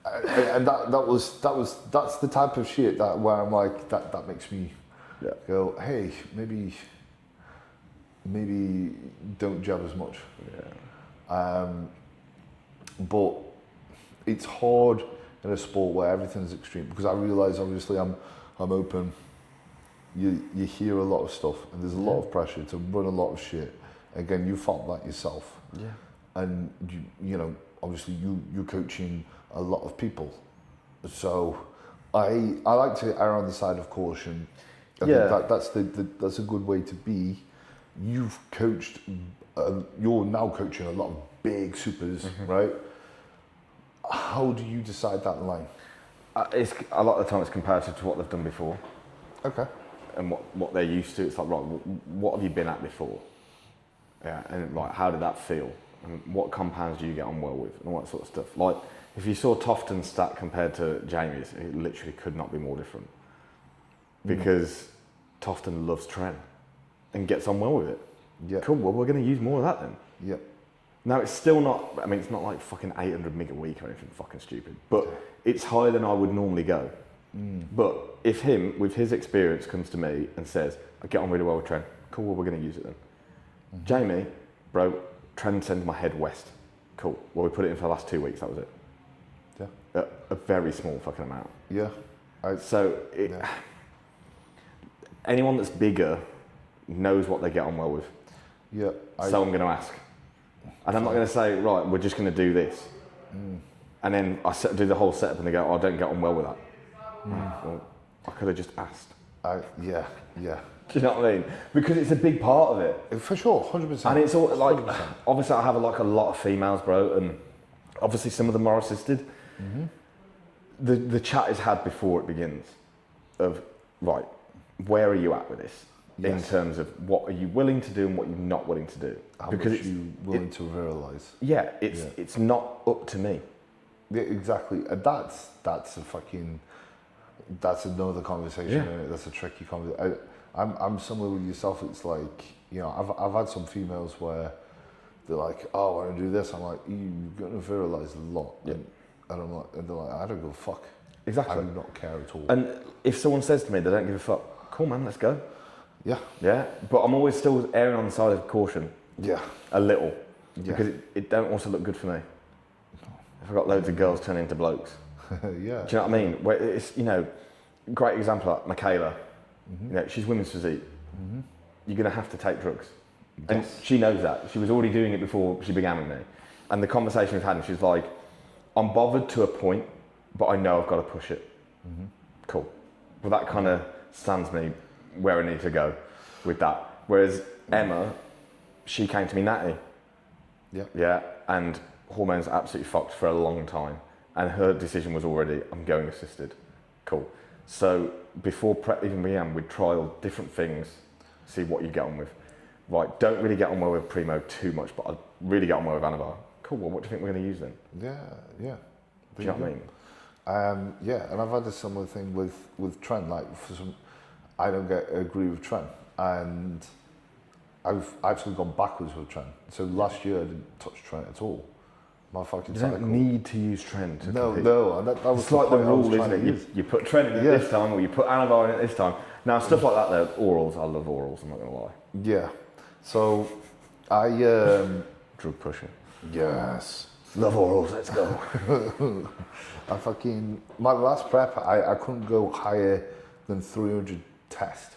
[SPEAKER 2] And that's the type of shit that where I'm like, that makes me go, hey, maybe don't jab as much.
[SPEAKER 1] Yeah.
[SPEAKER 2] But it's hard in a sport where everything's extreme, because I realise obviously I'm open. You hear a lot of stuff, and there's a lot of pressure to run a lot of shit. Again, you felt that yourself.
[SPEAKER 1] Yeah.
[SPEAKER 2] And you know, obviously you're coaching a lot of people. So I like to err on the side of caution. I think that's a good way to be. You've coached, you're now coaching a lot of big supers, right? How do you decide that line?
[SPEAKER 1] It's a lot of the time it's comparative to what they've done before.
[SPEAKER 2] Okay.
[SPEAKER 1] And what they're used to. It's like, right, what have you been at before? Yeah, and like, how did that feel? And what compounds do you get on well with? And all that sort of stuff. Like, if you saw Tofton's stat compared to Jamie's, it literally could not be more different. Because Tofton loves tren and gets on well with it.
[SPEAKER 2] Yeah.
[SPEAKER 1] Cool, well, we're going to use more of that then.
[SPEAKER 2] Yep.
[SPEAKER 1] Now, it's still not, I mean, it's not like fucking 800 meg a week or anything fucking stupid, but it's higher than I would normally go. But if him, with his experience, comes to me and says, I get on really well with tren, cool, well, we're going to use it then. Jamie, bro, tren sends my head west. Cool, well, we put it in for the last 2 weeks, that was it.
[SPEAKER 2] Yeah.
[SPEAKER 1] A very small fucking amount.
[SPEAKER 2] Yeah.
[SPEAKER 1] Anyone that's bigger knows what they get on well with.
[SPEAKER 2] Yeah.
[SPEAKER 1] So I'm going to ask. And I'm not going to say, right, we're just going to do this. And then do the whole setup and they go, oh, I don't get on well with that. Well, I could have just asked.
[SPEAKER 2] Yeah.
[SPEAKER 1] Do you know what I mean? Because it's a big part of it.
[SPEAKER 2] For sure, 100%.
[SPEAKER 1] And it's all like,
[SPEAKER 2] 100%.
[SPEAKER 1] obviously I have like a lot of females, bro, and obviously some of them are assisted. The chat is had before it begins of, right, where are you at with this? In terms of what are you willing to do and what you're not willing to do.
[SPEAKER 2] How
[SPEAKER 1] because
[SPEAKER 2] much you willing to viralise.
[SPEAKER 1] Yeah, it's not up to me.
[SPEAKER 2] Yeah, exactly. And that's another conversation.
[SPEAKER 1] Yeah.
[SPEAKER 2] That's a tricky conversation. I'm similar with yourself. It's like, you know, I've had some females where they're like, oh, I want to do this. I'm like, you're going to viralise a lot.
[SPEAKER 1] Yeah.
[SPEAKER 2] And I'm like, and they're like, I don't give a fuck.
[SPEAKER 1] Exactly.
[SPEAKER 2] I do not care at all.
[SPEAKER 1] And if someone says to me they don't give a fuck, cool man, let's go.
[SPEAKER 2] Yeah.
[SPEAKER 1] Yeah. But I'm always still erring on the side of caution.
[SPEAKER 2] Yeah.
[SPEAKER 1] A little.
[SPEAKER 2] Yeah.
[SPEAKER 1] Because it don't also look good for me. If I've got loads of girls turning into blokes.
[SPEAKER 2] Yeah.
[SPEAKER 1] Do you know what I mean? Where it's, you know, great example like Michaela. You know, she's women's physique. You're going to have to take drugs. And she knows that. She was already doing it before she began with me. And the conversation we've had, and she's like, I'm bothered to a point, but I know I've got to push it. Cool. Well, that kind of stands me where I need to go with that. Whereas Emma, she came to me natty.
[SPEAKER 2] Yeah.
[SPEAKER 1] Yeah. And hormones absolutely fucked for a long time. And her decision was already, I'm going assisted. Cool. So before prep even began, we'd trial different things, see what you get on with. Right, don't really get on well with Primo too much, but I really get on well with Anavar. Cool, well, what do you think we're going to use then?
[SPEAKER 2] Yeah.
[SPEAKER 1] Do you know what I mean?
[SPEAKER 2] Yeah, and I've had a similar thing with Trent. Like, I don't agree with Trent, and I've actually gone backwards with Trent. So last year I didn't touch Trent at all. My fucking
[SPEAKER 1] You
[SPEAKER 2] cycle.
[SPEAKER 1] don't need to use Trent to compete.
[SPEAKER 2] No, and that was
[SPEAKER 1] it's like the rule, isn't it?
[SPEAKER 2] use.
[SPEAKER 1] You put Trent in it this time, or you put Anavar in it this time. Now, stuff like that though, orals, I love orals, I'm not going to lie.
[SPEAKER 2] Yeah. So, I...
[SPEAKER 1] Drug pusher.
[SPEAKER 2] Yes.
[SPEAKER 1] Love orals, let's go.
[SPEAKER 2] My last prep, I couldn't go higher than 300 test.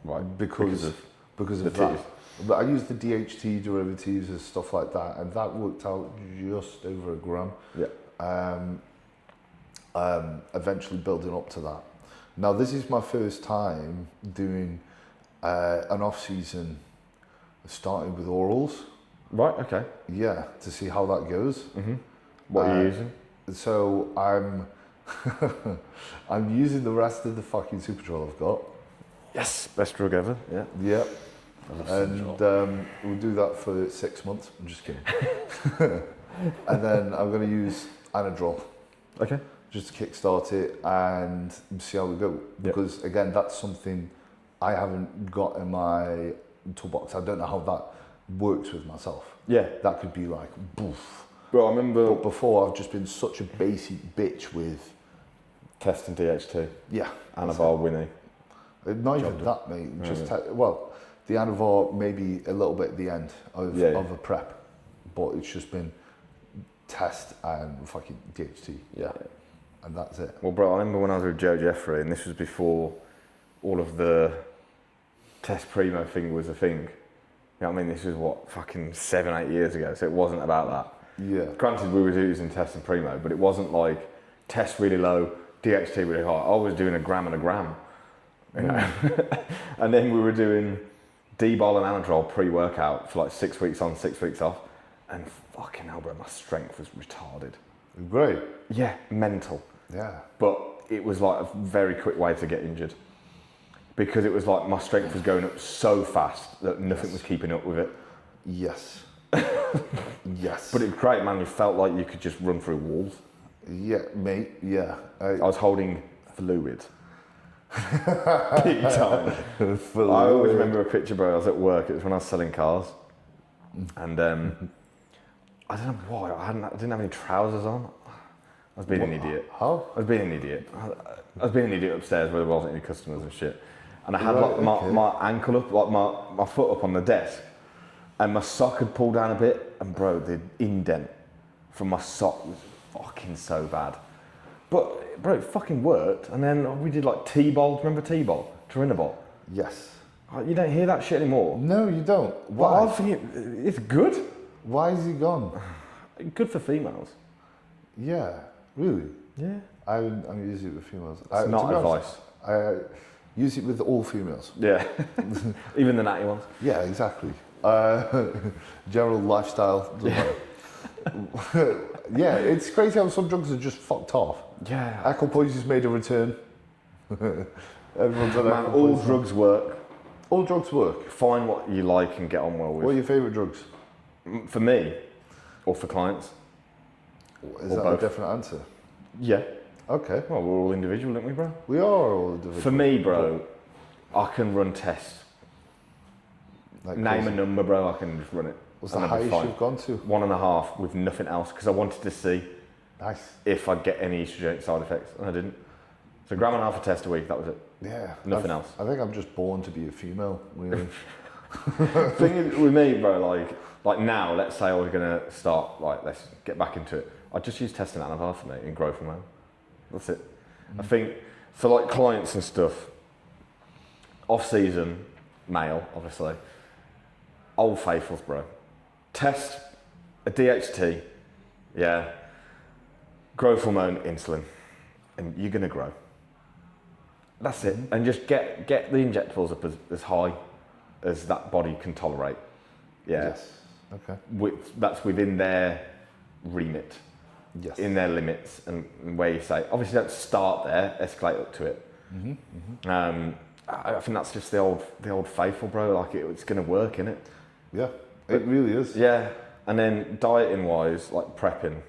[SPEAKER 1] Right.
[SPEAKER 2] Because of that. But I used the DHT derivatives and stuff like that, and that worked out just over a gram.
[SPEAKER 1] Yeah.
[SPEAKER 2] Eventually building up to that. Now, this is my first time doing an off-season starting with orals.
[SPEAKER 1] Right, okay.
[SPEAKER 2] Yeah, to see how that goes.
[SPEAKER 1] What are you using?
[SPEAKER 2] So I'm using the rest of the fucking Superdrol I've got.
[SPEAKER 1] Yes, best drug ever. Yeah.
[SPEAKER 2] Yeah. And we'll do that for 6 months. I'm just kidding. And then I'm going to use Anadrol.
[SPEAKER 1] Okay.
[SPEAKER 2] Just to kickstart it and see how we go. Because again, that's something I haven't got in my toolbox. I don't know how that works with myself.
[SPEAKER 1] Yeah.
[SPEAKER 2] That could be like, boof.
[SPEAKER 1] Well, I remember...
[SPEAKER 2] But before, I've just been such a basic bitch with...
[SPEAKER 1] testing DHT.
[SPEAKER 2] Yeah.
[SPEAKER 1] Anavar, Winnie.
[SPEAKER 2] Not even that, mate. Just the Anavar maybe a little bit at the end of a prep, but it's just been test and fucking DHT.
[SPEAKER 1] Yeah.
[SPEAKER 2] And that's it.
[SPEAKER 1] Well, bro, I remember when I was with Joe Jeffrey, and this was before all of the test primo thing was a thing. You know what I mean? This was what, fucking 7-8 years ago, so it wasn't about that.
[SPEAKER 2] Yeah.
[SPEAKER 1] Granted, we were using test and primo, but it wasn't like test really low, DHT really high. I was doing a gram and a gram. You know? And then we were doing D-bol and Anadrol pre-workout for like 6 weeks on, 6 weeks off. And fucking hell, bro, my strength was retarded.
[SPEAKER 2] Great.
[SPEAKER 1] Yeah, mental.
[SPEAKER 2] Yeah.
[SPEAKER 1] But it was like a very quick way to get injured. Because it was like my strength was going up so fast that nothing was keeping up with it.
[SPEAKER 2] Yes. Yes.
[SPEAKER 1] But it was great, man. You felt like you could just run through walls.
[SPEAKER 2] Yeah, mate, yeah.
[SPEAKER 1] I was holding fluid. Big time. I always remember a picture, bro. I was at work. It was when I was selling cars. And I don't know why. I didn't have any trousers on. I was being an idiot.
[SPEAKER 2] How?
[SPEAKER 1] I was being an idiot. I was being an idiot upstairs where there wasn't any customers and shit. And I had like my ankle up, like my foot up on the desk. And my sock had pulled down a bit. And bro, the indent from my sock was fucking so bad. But bro, it fucking worked. And then we did like T-bol. Remember T-bol? Turinabol.
[SPEAKER 2] Yes.
[SPEAKER 1] You don't hear that shit anymore.
[SPEAKER 2] No, you don't.
[SPEAKER 1] But
[SPEAKER 2] Why?
[SPEAKER 1] I think it's good.
[SPEAKER 2] Why is he gone?
[SPEAKER 1] Good for females.
[SPEAKER 2] Yeah, really.
[SPEAKER 1] Yeah.
[SPEAKER 2] I use it with females.
[SPEAKER 1] It's not advice.
[SPEAKER 2] I use it with all females.
[SPEAKER 1] Yeah. Even the natty ones.
[SPEAKER 2] Yeah, exactly. General lifestyle. Yeah, it's crazy how some drugs are just fucked off.
[SPEAKER 1] Yeah.
[SPEAKER 2] Aquapoision's made a return. Everyone's on
[SPEAKER 1] Man, all
[SPEAKER 2] aquapoison.
[SPEAKER 1] drugs work.
[SPEAKER 2] All drugs work.
[SPEAKER 1] Find what you like and get on well with.
[SPEAKER 2] What are your favourite drugs?
[SPEAKER 1] For me, or for clients?
[SPEAKER 2] Is
[SPEAKER 1] Or
[SPEAKER 2] that
[SPEAKER 1] both.
[SPEAKER 2] a definite answer?
[SPEAKER 1] Yeah.
[SPEAKER 2] Okay.
[SPEAKER 1] Well, we're all individual, aren't we, bro?
[SPEAKER 2] We are all individual.
[SPEAKER 1] For me, bro, I can run tests.
[SPEAKER 2] Like
[SPEAKER 1] Name
[SPEAKER 2] crazy.
[SPEAKER 1] a number, bro, I can just run it.
[SPEAKER 2] What's
[SPEAKER 1] And
[SPEAKER 2] the
[SPEAKER 1] I'll be
[SPEAKER 2] highest
[SPEAKER 1] fine.
[SPEAKER 2] you've gone to?
[SPEAKER 1] 1.5 with nothing else, because I wanted to see
[SPEAKER 2] Nice.
[SPEAKER 1] if I'd get any estrogenic side effects, and I didn't. So 1.5 grams a test a week, that was it.
[SPEAKER 2] Yeah.
[SPEAKER 1] Nothing else.
[SPEAKER 2] I think I'm just born to be a female, really.
[SPEAKER 1] Thing is, with me, bro, like now, let's say I was gonna start, like, let's get back into it. I'd just use testing anavar for me and grow from home. That's it. I think for like clients and stuff, off season, male, obviously, old faithfuls, bro. Test a DHT, yeah, growth hormone, insulin, and you're gonna grow. That's it. And just get the injectables up as high as that body can tolerate. Yeah.
[SPEAKER 2] Yes. Okay.
[SPEAKER 1] That's within their remit,
[SPEAKER 2] Yes.
[SPEAKER 1] in their limits, and where you say, obviously don't start there, escalate up to it. I think that's just the old faithful, bro. Like it's gonna work, innit?
[SPEAKER 2] Yeah. It really is.
[SPEAKER 1] Yeah. And then dieting wise, like prepping,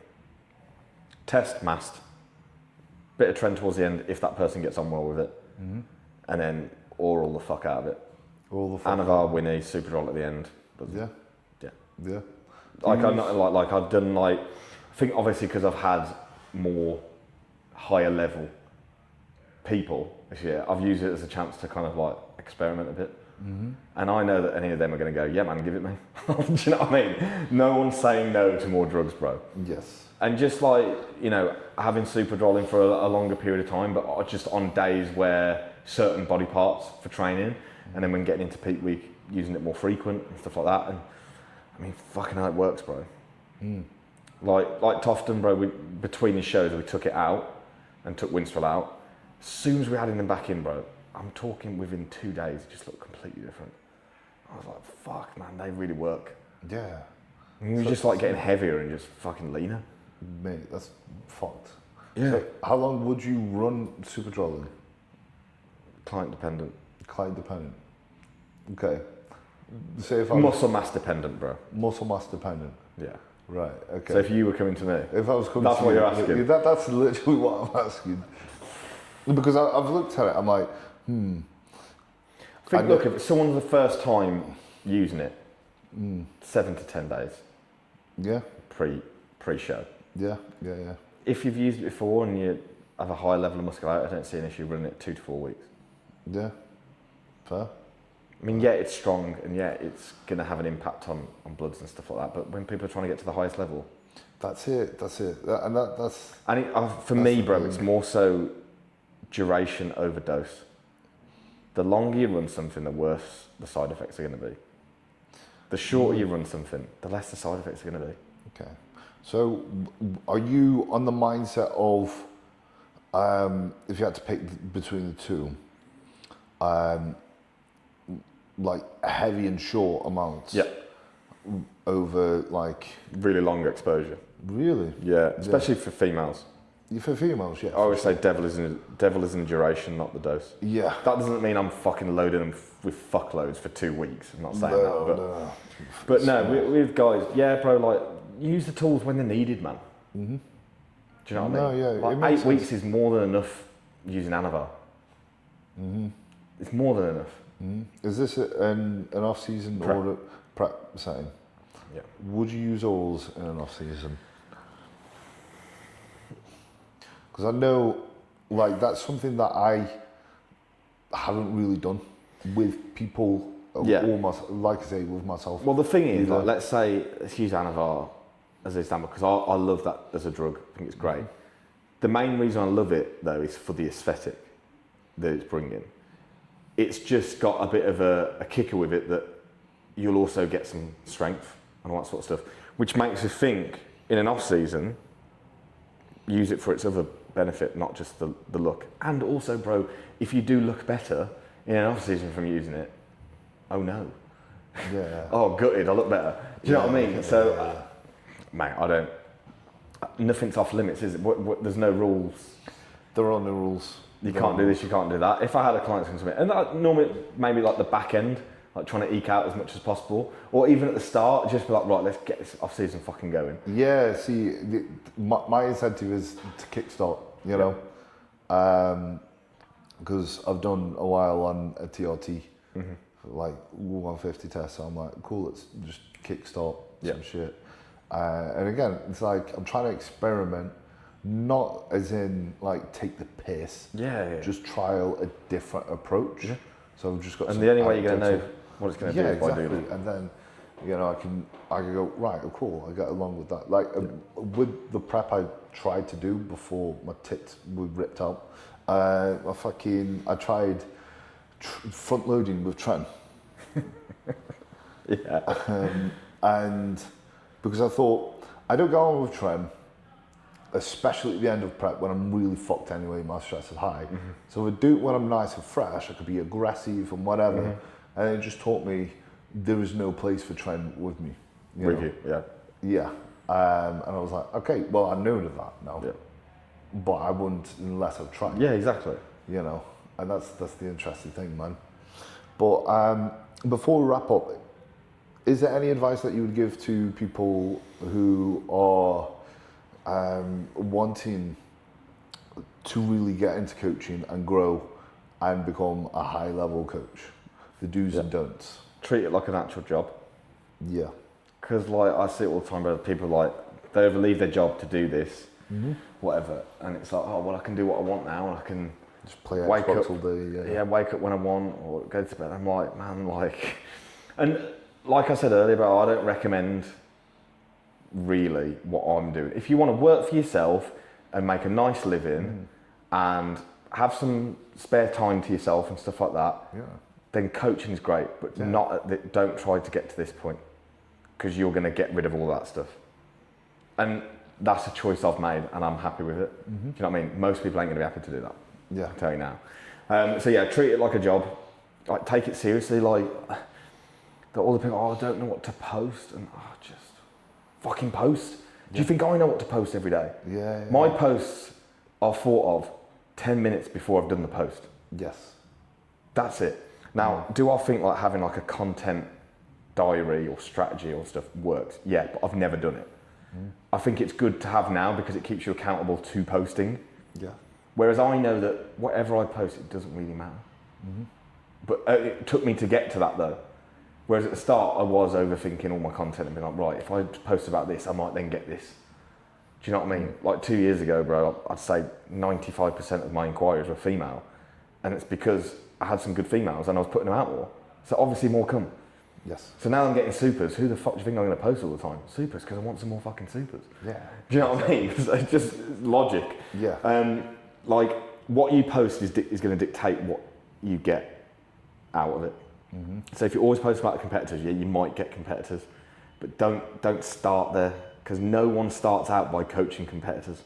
[SPEAKER 1] test mast, bit of trend towards the end if that person gets on well with it, and then oral the fuck out of it.
[SPEAKER 2] All the fun.
[SPEAKER 1] Anavar, Winnie, Superdrol at the end.
[SPEAKER 2] Yeah.
[SPEAKER 1] Yeah.
[SPEAKER 2] Yeah.
[SPEAKER 1] Like I'm not like I've done like, I think obviously because I've had more higher level people this year, I've used it as a chance to kind of like experiment a bit. And I know that any of them are going to go, yeah man, give it me. Do you know what I mean? No one's saying no to more drugs, bro.
[SPEAKER 2] Yes.
[SPEAKER 1] And just like, you know, having Superdrolling for a longer period of time, but just on days where certain body parts for training, and then when getting into peak week, using it more frequent and stuff like that. And I mean, fucking how it works, bro. Like Tofton, bro, between his shows, we took it out and took Winstrel out. As soon as we had him back in, bro, I'm talking within 2 days, it just looked completely different. I was like, fuck, man, they really work.
[SPEAKER 2] Yeah.
[SPEAKER 1] And he was just like getting heavier and just fucking leaner.
[SPEAKER 2] Mate, that's fucked.
[SPEAKER 1] Yeah.
[SPEAKER 2] So how long would you run Superdrol in?
[SPEAKER 1] Client dependent.
[SPEAKER 2] Client dependent. Okay. Say if I was
[SPEAKER 1] Muscle mass dependent, bro.
[SPEAKER 2] muscle mass dependent.
[SPEAKER 1] Yeah.
[SPEAKER 2] Right. Okay.
[SPEAKER 1] So if you were coming to me,
[SPEAKER 2] If I was coming
[SPEAKER 1] That's
[SPEAKER 2] to
[SPEAKER 1] what
[SPEAKER 2] you,
[SPEAKER 1] you're asking.
[SPEAKER 2] That's literally what I'm asking. Because I've looked at it, I'm like,
[SPEAKER 1] I think, look, if someone's the first time using it, 7 to 10 days
[SPEAKER 2] yeah,
[SPEAKER 1] pre-show.
[SPEAKER 2] yeah.
[SPEAKER 1] If you've used it before and you have a high level of muscularity, I don't see an issue running it 2 to 4 weeks.
[SPEAKER 2] Yeah. Fair.
[SPEAKER 1] I mean, yeah, it's strong and yeah, it's going to have an impact on bloods and stuff like that. But when people are trying to get to the highest level,
[SPEAKER 2] That's it. That's
[SPEAKER 1] and for me,
[SPEAKER 2] the
[SPEAKER 1] bro,
[SPEAKER 2] thing.
[SPEAKER 1] it's more so duration overdose. The longer you run something, the worse the side effects are going to be. The shorter you run something, the less the side effects are going to be.
[SPEAKER 2] okay. So, are you on the mindset of if you had to pick between the two, like heavy and short amounts?
[SPEAKER 1] Yeah,
[SPEAKER 2] Over like
[SPEAKER 1] really long exposure.
[SPEAKER 2] really?
[SPEAKER 1] Yeah, especially for females.
[SPEAKER 2] For females, yeah.
[SPEAKER 1] I always say devil is in duration, not the dose.
[SPEAKER 2] Yeah.
[SPEAKER 1] That doesn't mean I'm fucking loading them with fuckloads for 2 weeks. I'm not saying
[SPEAKER 2] No,
[SPEAKER 1] that,
[SPEAKER 2] no.
[SPEAKER 1] but no, with guys, yeah, bro, like use the tools when they're needed, man. Do you know what I
[SPEAKER 2] No,
[SPEAKER 1] mean?
[SPEAKER 2] yeah, it
[SPEAKER 1] like
[SPEAKER 2] makes
[SPEAKER 1] 8 weeks is more than enough using Anavar. It's more than enough.
[SPEAKER 2] Is this an off-season
[SPEAKER 1] Prep.
[SPEAKER 2] or a prep setting?
[SPEAKER 1] Yeah.
[SPEAKER 2] Would you use oils in an off-season? Because I know, like, that's something that I haven't really done with people,
[SPEAKER 1] Yeah.
[SPEAKER 2] or like I say, with myself.
[SPEAKER 1] Well, the thing is,
[SPEAKER 2] Either.
[SPEAKER 1] like, let's say, let's use Anavar as an example, because I love that as a drug. I think it's great. The main reason I love it, though, is for the aesthetic that it's bringing. it's just got a bit of a kicker with it that you'll also get some strength and all that sort of stuff, which makes you think in an off season, use it for its other benefit, not just the look. And also, bro, if you do look better in an off season from using it, oh no.
[SPEAKER 2] Yeah.
[SPEAKER 1] Oh, gutted, I look better. Do you know what I mean? So, mate, nothing's off limits, is it? There's no rules.
[SPEAKER 2] There are no rules.
[SPEAKER 1] You can't do this, you can't do that. If I had a client come to me, and that normally maybe like the back end, like trying to eke out as much as possible, or even at the start, just be like, right, let's get this off season fucking going.
[SPEAKER 2] Yeah, see, my incentive is to kickstart, you know, because I've done a while on a TRT, like 150 tests, so I'm like, cool, let's just kickstart some shit. And again, it's like, I'm trying to experiment, not as in like take the piss, just trial a different approach. Yeah. So I've just got.
[SPEAKER 1] And the only way you're going to know what it's going to do is by doing it.
[SPEAKER 2] And then, you know, I can go, right, oh, cool, I get along with that. Like with the prep I tried to do before my tits were ripped out, I tried front loading with Trent. And because I thought, I don't go on with Trent, especially at the end of prep when I'm really fucked anyway, my stress is high. So if I do it when I'm nice and fresh, I could be aggressive and whatever. And it just taught me there is no place for Trent with me.
[SPEAKER 1] You,
[SPEAKER 2] Yeah. And I was like, okay, well, I know that now. Yeah. But I wouldn't unless I've tried.
[SPEAKER 1] Yeah, exactly.
[SPEAKER 2] You know, and that's the interesting thing, man. But before we wrap up, is there any advice that you would give to people who are wanting to really get into coaching and grow and become a high level coach? The do's and don'ts.
[SPEAKER 1] Treat it like an actual job.
[SPEAKER 2] Yeah.
[SPEAKER 1] Because like I see it all the time where people like they leave their job to do this, whatever, and it's like, oh well, I can do what I want now, and I can
[SPEAKER 2] just play
[SPEAKER 1] wake
[SPEAKER 2] Xbox
[SPEAKER 1] up
[SPEAKER 2] all day.
[SPEAKER 1] Yeah, wake up when I want or go to bed. I'm like, man, like, and like I said earlier, bro, I don't recommend really what I'm doing. If you want to work for yourself and make a nice living and have some spare time to yourself and stuff like that, then coaching is great, but don't try to get to this point because you're going to get rid of all that stuff. And that's a choice I've made and I'm happy with it. Do you know what I mean? Most people ain't going to be happy to do that. Yeah. I can tell you now. So yeah, treat it like a job. Like take it seriously. Like all the people, oh, I don't know what to post, and just fucking post. Do you think I know what to post every day?
[SPEAKER 2] Yeah.
[SPEAKER 1] My posts are thought of 10 minutes before I've done the post.
[SPEAKER 2] Yes.
[SPEAKER 1] That's it. Now, do I think like having like a content diary or strategy or stuff works? Yeah, but I've never done it. I think it's good to have now because it keeps you accountable to posting.
[SPEAKER 2] Yeah.
[SPEAKER 1] Whereas I know that whatever I post, it doesn't really matter. But it took me to get to that though. Whereas at the start, I was overthinking all my content and being like, right, if I post about this, I might then get this. Do you know what I mean? Like 2 years ago, bro, I'd say 95% of my inquiries were female. And it's because I had some good females and I was putting them out more. So obviously more come.
[SPEAKER 2] Yes.
[SPEAKER 1] So now I'm getting supers. Who the fuck do you think I'm going to post all the time? Supers, because I want some more fucking supers.
[SPEAKER 2] Yeah.
[SPEAKER 1] Do you know what I mean? So it's just logic.
[SPEAKER 2] Yeah.
[SPEAKER 1] Like what you post is going to dictate what you get out of it. So if you always post about the competitors, yeah, you might get competitors, but don't start there because no one starts out by coaching competitors.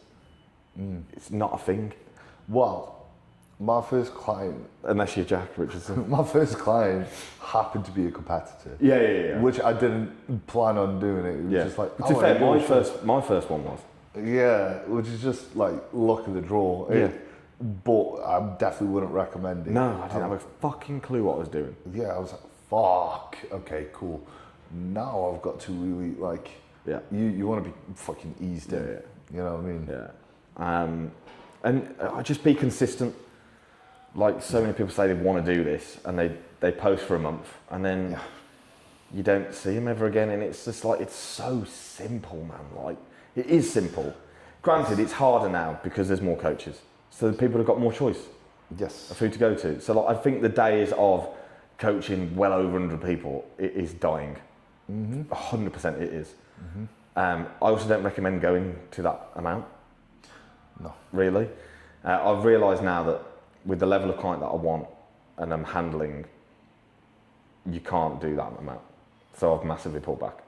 [SPEAKER 1] It's not a thing.
[SPEAKER 2] Well, my first client,
[SPEAKER 1] unless you're Jack Richardson,
[SPEAKER 2] my first client happened to be a competitor.
[SPEAKER 1] Yeah.
[SPEAKER 2] Which I didn't plan on doing it. It was just like,
[SPEAKER 1] to be fair, my first one was.
[SPEAKER 2] Yeah, which is just like luck of the draw.
[SPEAKER 1] Yeah.
[SPEAKER 2] But I definitely wouldn't recommend it.
[SPEAKER 1] No, I didn't have a fucking clue what I was doing.
[SPEAKER 2] Yeah, I was like, fuck, okay, cool. Now I've got to really like, you want to be fucking eased in. Yeah. You know what I mean?
[SPEAKER 1] Yeah. And I just be consistent. Like so many people say they want to do this and they post for a month and then you don't see them ever again. And it's just like, it's so simple, man. Like, it is simple. Granted, it's harder now because there's more coaches. So the people have got more choice of who to go to. So like, I think the days of coaching well over 100 people, it is dying. 100% it is. I also don't recommend going to that amount. No. Really. I've realised now that with the level of client that I want, and I'm handling, you can't do that amount. So I've massively pulled back.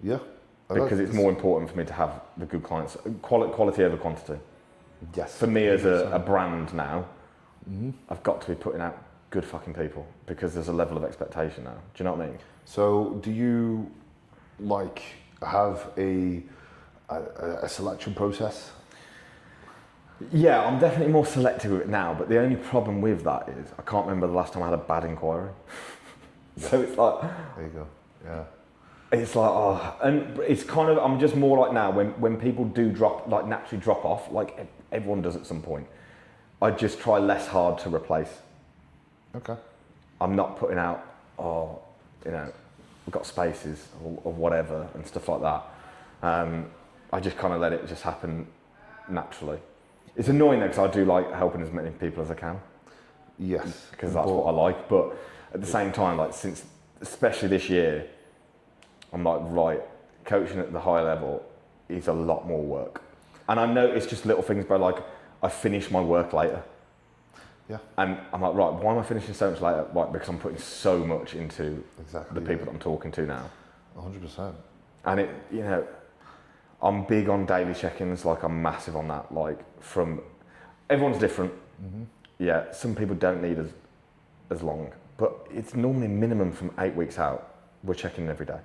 [SPEAKER 2] Yeah.
[SPEAKER 1] Because it's more important for me to have the good clients, quality over quantity.
[SPEAKER 2] Yes.
[SPEAKER 1] For me as a brand now, I've got to be putting out good fucking people because there's a level of expectation now. Do you know what I mean?
[SPEAKER 2] So do you like have a selection process?
[SPEAKER 1] Yeah, I'm definitely more selective with it now, but the only problem with that is I can't remember the last time I had a bad inquiry. So it's like...
[SPEAKER 2] There you go, yeah.
[SPEAKER 1] It's like, oh, and it's kind of, I'm just more like now, when people do naturally drop off, like everyone does at some point, I just try less hard to replace.
[SPEAKER 2] Okay.
[SPEAKER 1] I'm not putting out, we've got spaces or whatever and stuff like that. I just kind of let it just happen naturally. It's annoying though, because I do like helping as many people as I can.
[SPEAKER 2] Yes.
[SPEAKER 1] Because that's what I like, but at the same time, like especially this year, I'm like, right, coaching at the high level is a lot more work. And I know it's just little things, but like I finish my work later.
[SPEAKER 2] Yeah.
[SPEAKER 1] And I'm like, right, why am I finishing so much later? Right, because I'm putting so much into the people that I'm talking to now.
[SPEAKER 2] 100%.
[SPEAKER 1] And I'm big on daily check-ins, like I'm massive on that. Like everyone's different. Mm-hmm. Yeah, some people don't need as long, but it's normally minimum from 8 weeks out, we're checking in every day.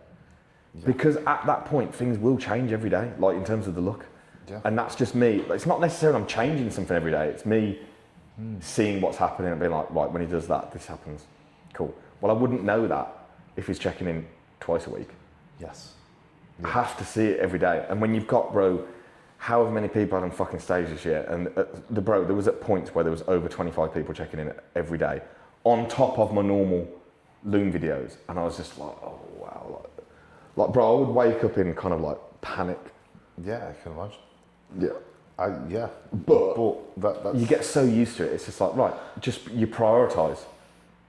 [SPEAKER 1] Yeah. Because at that point, things will change every day, like in terms of the look.
[SPEAKER 2] Yeah.
[SPEAKER 1] And that's just me. It's not necessarily I'm changing something every day. It's me seeing what's happening and being like, right, when he does that, this happens. Cool. Well, I wouldn't know that if he's checking in twice a week.
[SPEAKER 2] Yes.
[SPEAKER 1] I have to see it every day. And when you've got, bro, however many people had on fucking stage this year, and there was at points where there was over 25 people checking in every day, on top of my normal Loom videos. And I was just like, oh, wow. Like, bro, I would wake up in kind of like panic.
[SPEAKER 2] Yeah, I can imagine.
[SPEAKER 1] Yeah.
[SPEAKER 2] Yeah. But that's...
[SPEAKER 1] You get so used to it, it's just like, right, just you prioritise.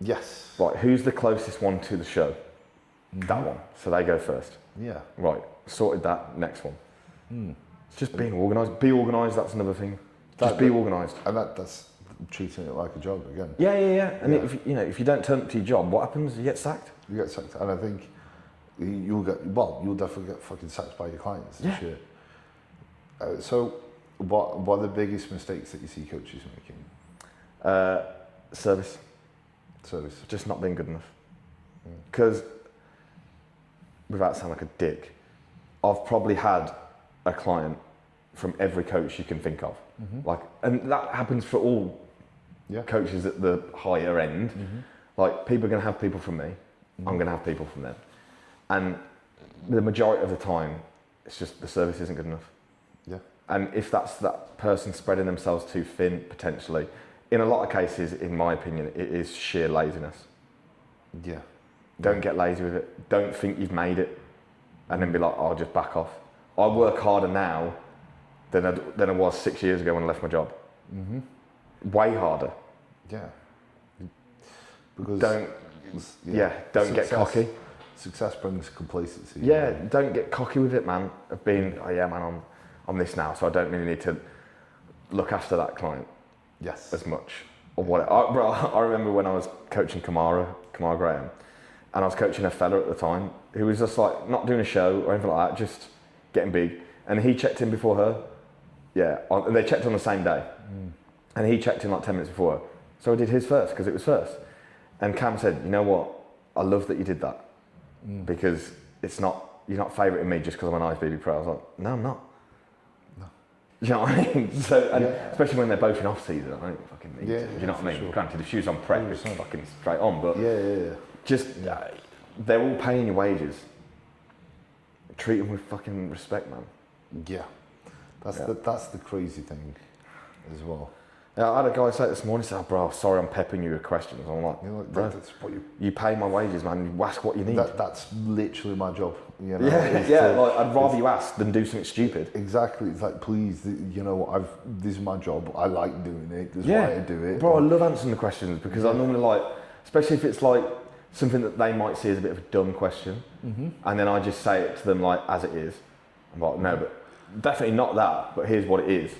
[SPEAKER 2] Yes.
[SPEAKER 1] Right, who's the closest one to the show? Mm-hmm. That one. So they go first.
[SPEAKER 2] Yeah.
[SPEAKER 1] Right, sorted that, next one. It's just being organised. Be organised, that's another thing. Just be organised.
[SPEAKER 2] And that's treating it like a job again.
[SPEAKER 1] Yeah. And if you don't turn up to your job, what happens? You get sacked.
[SPEAKER 2] You get sacked. And I think you'll definitely get fucking sacked by your clients this year. So what are the biggest mistakes that you see coaches making?
[SPEAKER 1] Service. Just not being good enough. Because, without sounding like a dick, I've probably had a client from every coach you can think of. Mm-hmm. And that happens for all coaches at the higher end. Mm-hmm. Like, people are going to have people from me. Mm-hmm. I'm going to have people from them. And the majority of the time, it's just the service isn't good enough.
[SPEAKER 2] Yeah.
[SPEAKER 1] And if that's that person spreading themselves too thin, potentially, in a lot of cases, in my opinion, it is sheer laziness.
[SPEAKER 2] Yeah.
[SPEAKER 1] Don't get lazy with it. Don't think you've made it and then be like, I'll just back off. I work harder now than I was 6 years ago when I left my job. Mm-hmm. Way harder.
[SPEAKER 2] Yeah. Because
[SPEAKER 1] don't get cocky.
[SPEAKER 2] Success brings complacency.
[SPEAKER 1] Yeah, don't get cocky with it, man. Of being, man, I'm this now, so I don't really need to look after that client.
[SPEAKER 2] Yes.
[SPEAKER 1] As much. Or what? I remember when I was coaching Kamara Graham, and I was coaching a fella at the time who was just like not doing a show or anything like that, just getting big. And he checked in before her. Yeah, and they checked on the same day. And he checked in like 10 minutes before her. So I did his first because it was first. And Cam said, you know what? I love that you did that because you're not favouriting me just because I'm a nice baby pro. I was like, no, I'm not. You know what I mean? So, especially when they're both in off season, I don't fucking need to. Do you know what I mean? Sure. Granted, if shoes on prep, it's fucking straight on, but they're all paying your wages. Treat them with fucking respect, man.
[SPEAKER 2] Yeah, that's the crazy thing, as well.
[SPEAKER 1] Yeah, I had a guy say this morning, he said, bro, sorry I'm peppering you with questions. I'm like, bro, that's what you pay my wages, man. You ask what you need.
[SPEAKER 2] That's literally my job. You know?
[SPEAKER 1] Like, I'd rather you ask than do something stupid.
[SPEAKER 2] Exactly. It's like, please, this is my job. I like doing it. This is why I do it.
[SPEAKER 1] Bro, I love answering the questions because I normally like, especially if it's like something that they might see as a bit of a dumb question, and then I just say it to them like as it is. I'm like, no, but definitely not that, but here's what it is.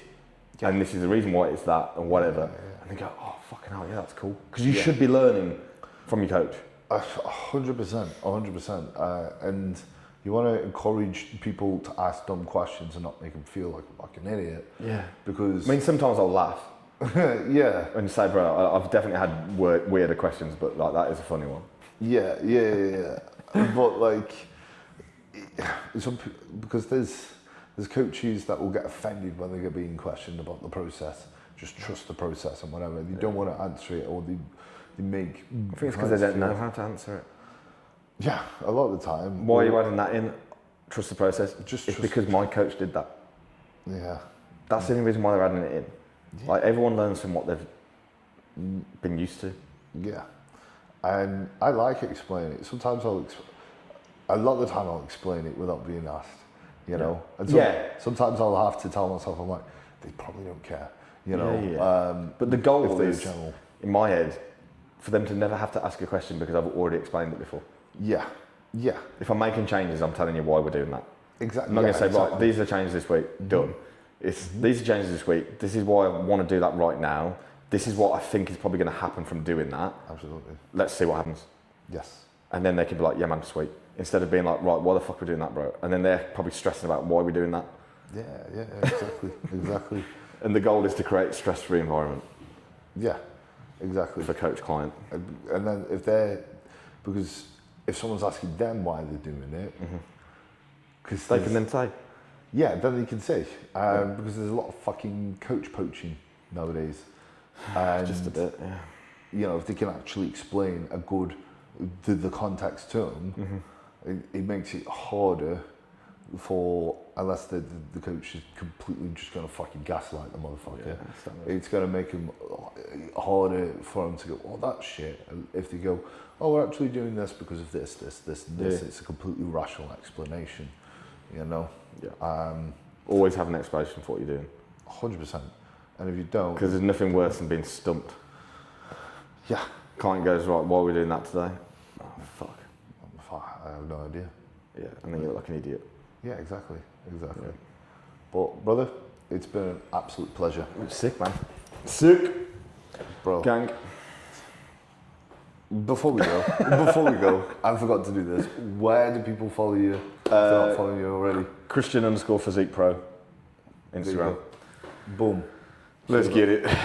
[SPEAKER 1] And this is the reason why it's that, and whatever. and they go, oh, fucking hell, yeah, that's cool. Because you should be learning from your coach.
[SPEAKER 2] 100%. And you want to encourage people to ask dumb questions and not make them feel like a fucking idiot.
[SPEAKER 1] Yeah.
[SPEAKER 2] Because...
[SPEAKER 1] I mean, sometimes I'll laugh.
[SPEAKER 2] Yeah.
[SPEAKER 1] And say, bro, I've definitely had weirder questions, but like that is a funny one.
[SPEAKER 2] Yeah. But like, because there's coaches that will get offended when they get being questioned about the process. Just trust the process and whatever. They don't want to answer it, or they make...
[SPEAKER 1] I think it's because they don't know how to answer it.
[SPEAKER 2] Yeah, a lot of the time.
[SPEAKER 1] Why are you adding that in? Trust the process.
[SPEAKER 2] It's
[SPEAKER 1] because my coach did that.
[SPEAKER 2] Yeah.
[SPEAKER 1] That's the only reason why they're adding it in. Yeah. Like, everyone learns from what they've been used to.
[SPEAKER 2] Yeah. And I like explaining it. Sometimes a lot of the time I'll explain it without being asked, you know? And sometimes I'll have to tell myself, I'm like, they probably don't care, you know?
[SPEAKER 1] Yeah. But the goal is,
[SPEAKER 2] general.
[SPEAKER 1] in my head, for them to never have to ask a question because I've already explained it before.
[SPEAKER 2] Yeah.
[SPEAKER 1] If I'm making changes, I'm telling you why we're doing that.
[SPEAKER 2] Exactly.
[SPEAKER 1] I'm not going to say, right, these are the changes this week, done. It's these are changes this week. This is why I want to do that right now. This is what I think is probably going to happen from doing that.
[SPEAKER 2] Absolutely.
[SPEAKER 1] Let's see what happens.
[SPEAKER 2] Yes.
[SPEAKER 1] And then they could be like, yeah, man, sweet. Instead of being like, right, why the fuck are we doing that, bro? And then they're probably stressing about why we're doing that.
[SPEAKER 2] Yeah, exactly.
[SPEAKER 1] And the goal is to create a stress-free environment.
[SPEAKER 2] Yeah, exactly.
[SPEAKER 1] For coach-client.
[SPEAKER 2] And then because if someone's asking them why they're doing it, because
[SPEAKER 1] they can then say.
[SPEAKER 2] Yeah, then they can say. Because there's a lot of fucking coach poaching nowadays. And,
[SPEAKER 1] just a bit, yeah.
[SPEAKER 2] You know, if they can actually explain the context to them, it makes it harder unless the coach is completely just going to fucking gaslight the motherfucker. Yeah, it's going to make him harder for him to go, oh, that's shit. And if they go, oh, we're actually doing this because of this, it's a completely rational explanation, you know?
[SPEAKER 1] Yeah. Always have an explanation for what you're doing.
[SPEAKER 2] 100%. And if you don't...
[SPEAKER 1] Because there's nothing worse than being stumped.
[SPEAKER 2] Yeah.
[SPEAKER 1] Client goes, right, why are we doing that today? Oh, fuck.
[SPEAKER 2] I have no idea.
[SPEAKER 1] Yeah, and then you look like an idiot.
[SPEAKER 2] Yeah, exactly.
[SPEAKER 1] Yeah.
[SPEAKER 2] But, brother, it's been an absolute pleasure.
[SPEAKER 1] Sick, man. Sick.
[SPEAKER 2] Bro.
[SPEAKER 1] Gang.
[SPEAKER 2] Before we go, I forgot to do this. Where do people follow you if they're not following you already?
[SPEAKER 1] Christian_physique pro. Instagram.
[SPEAKER 2] Boom.
[SPEAKER 1] Let's get it.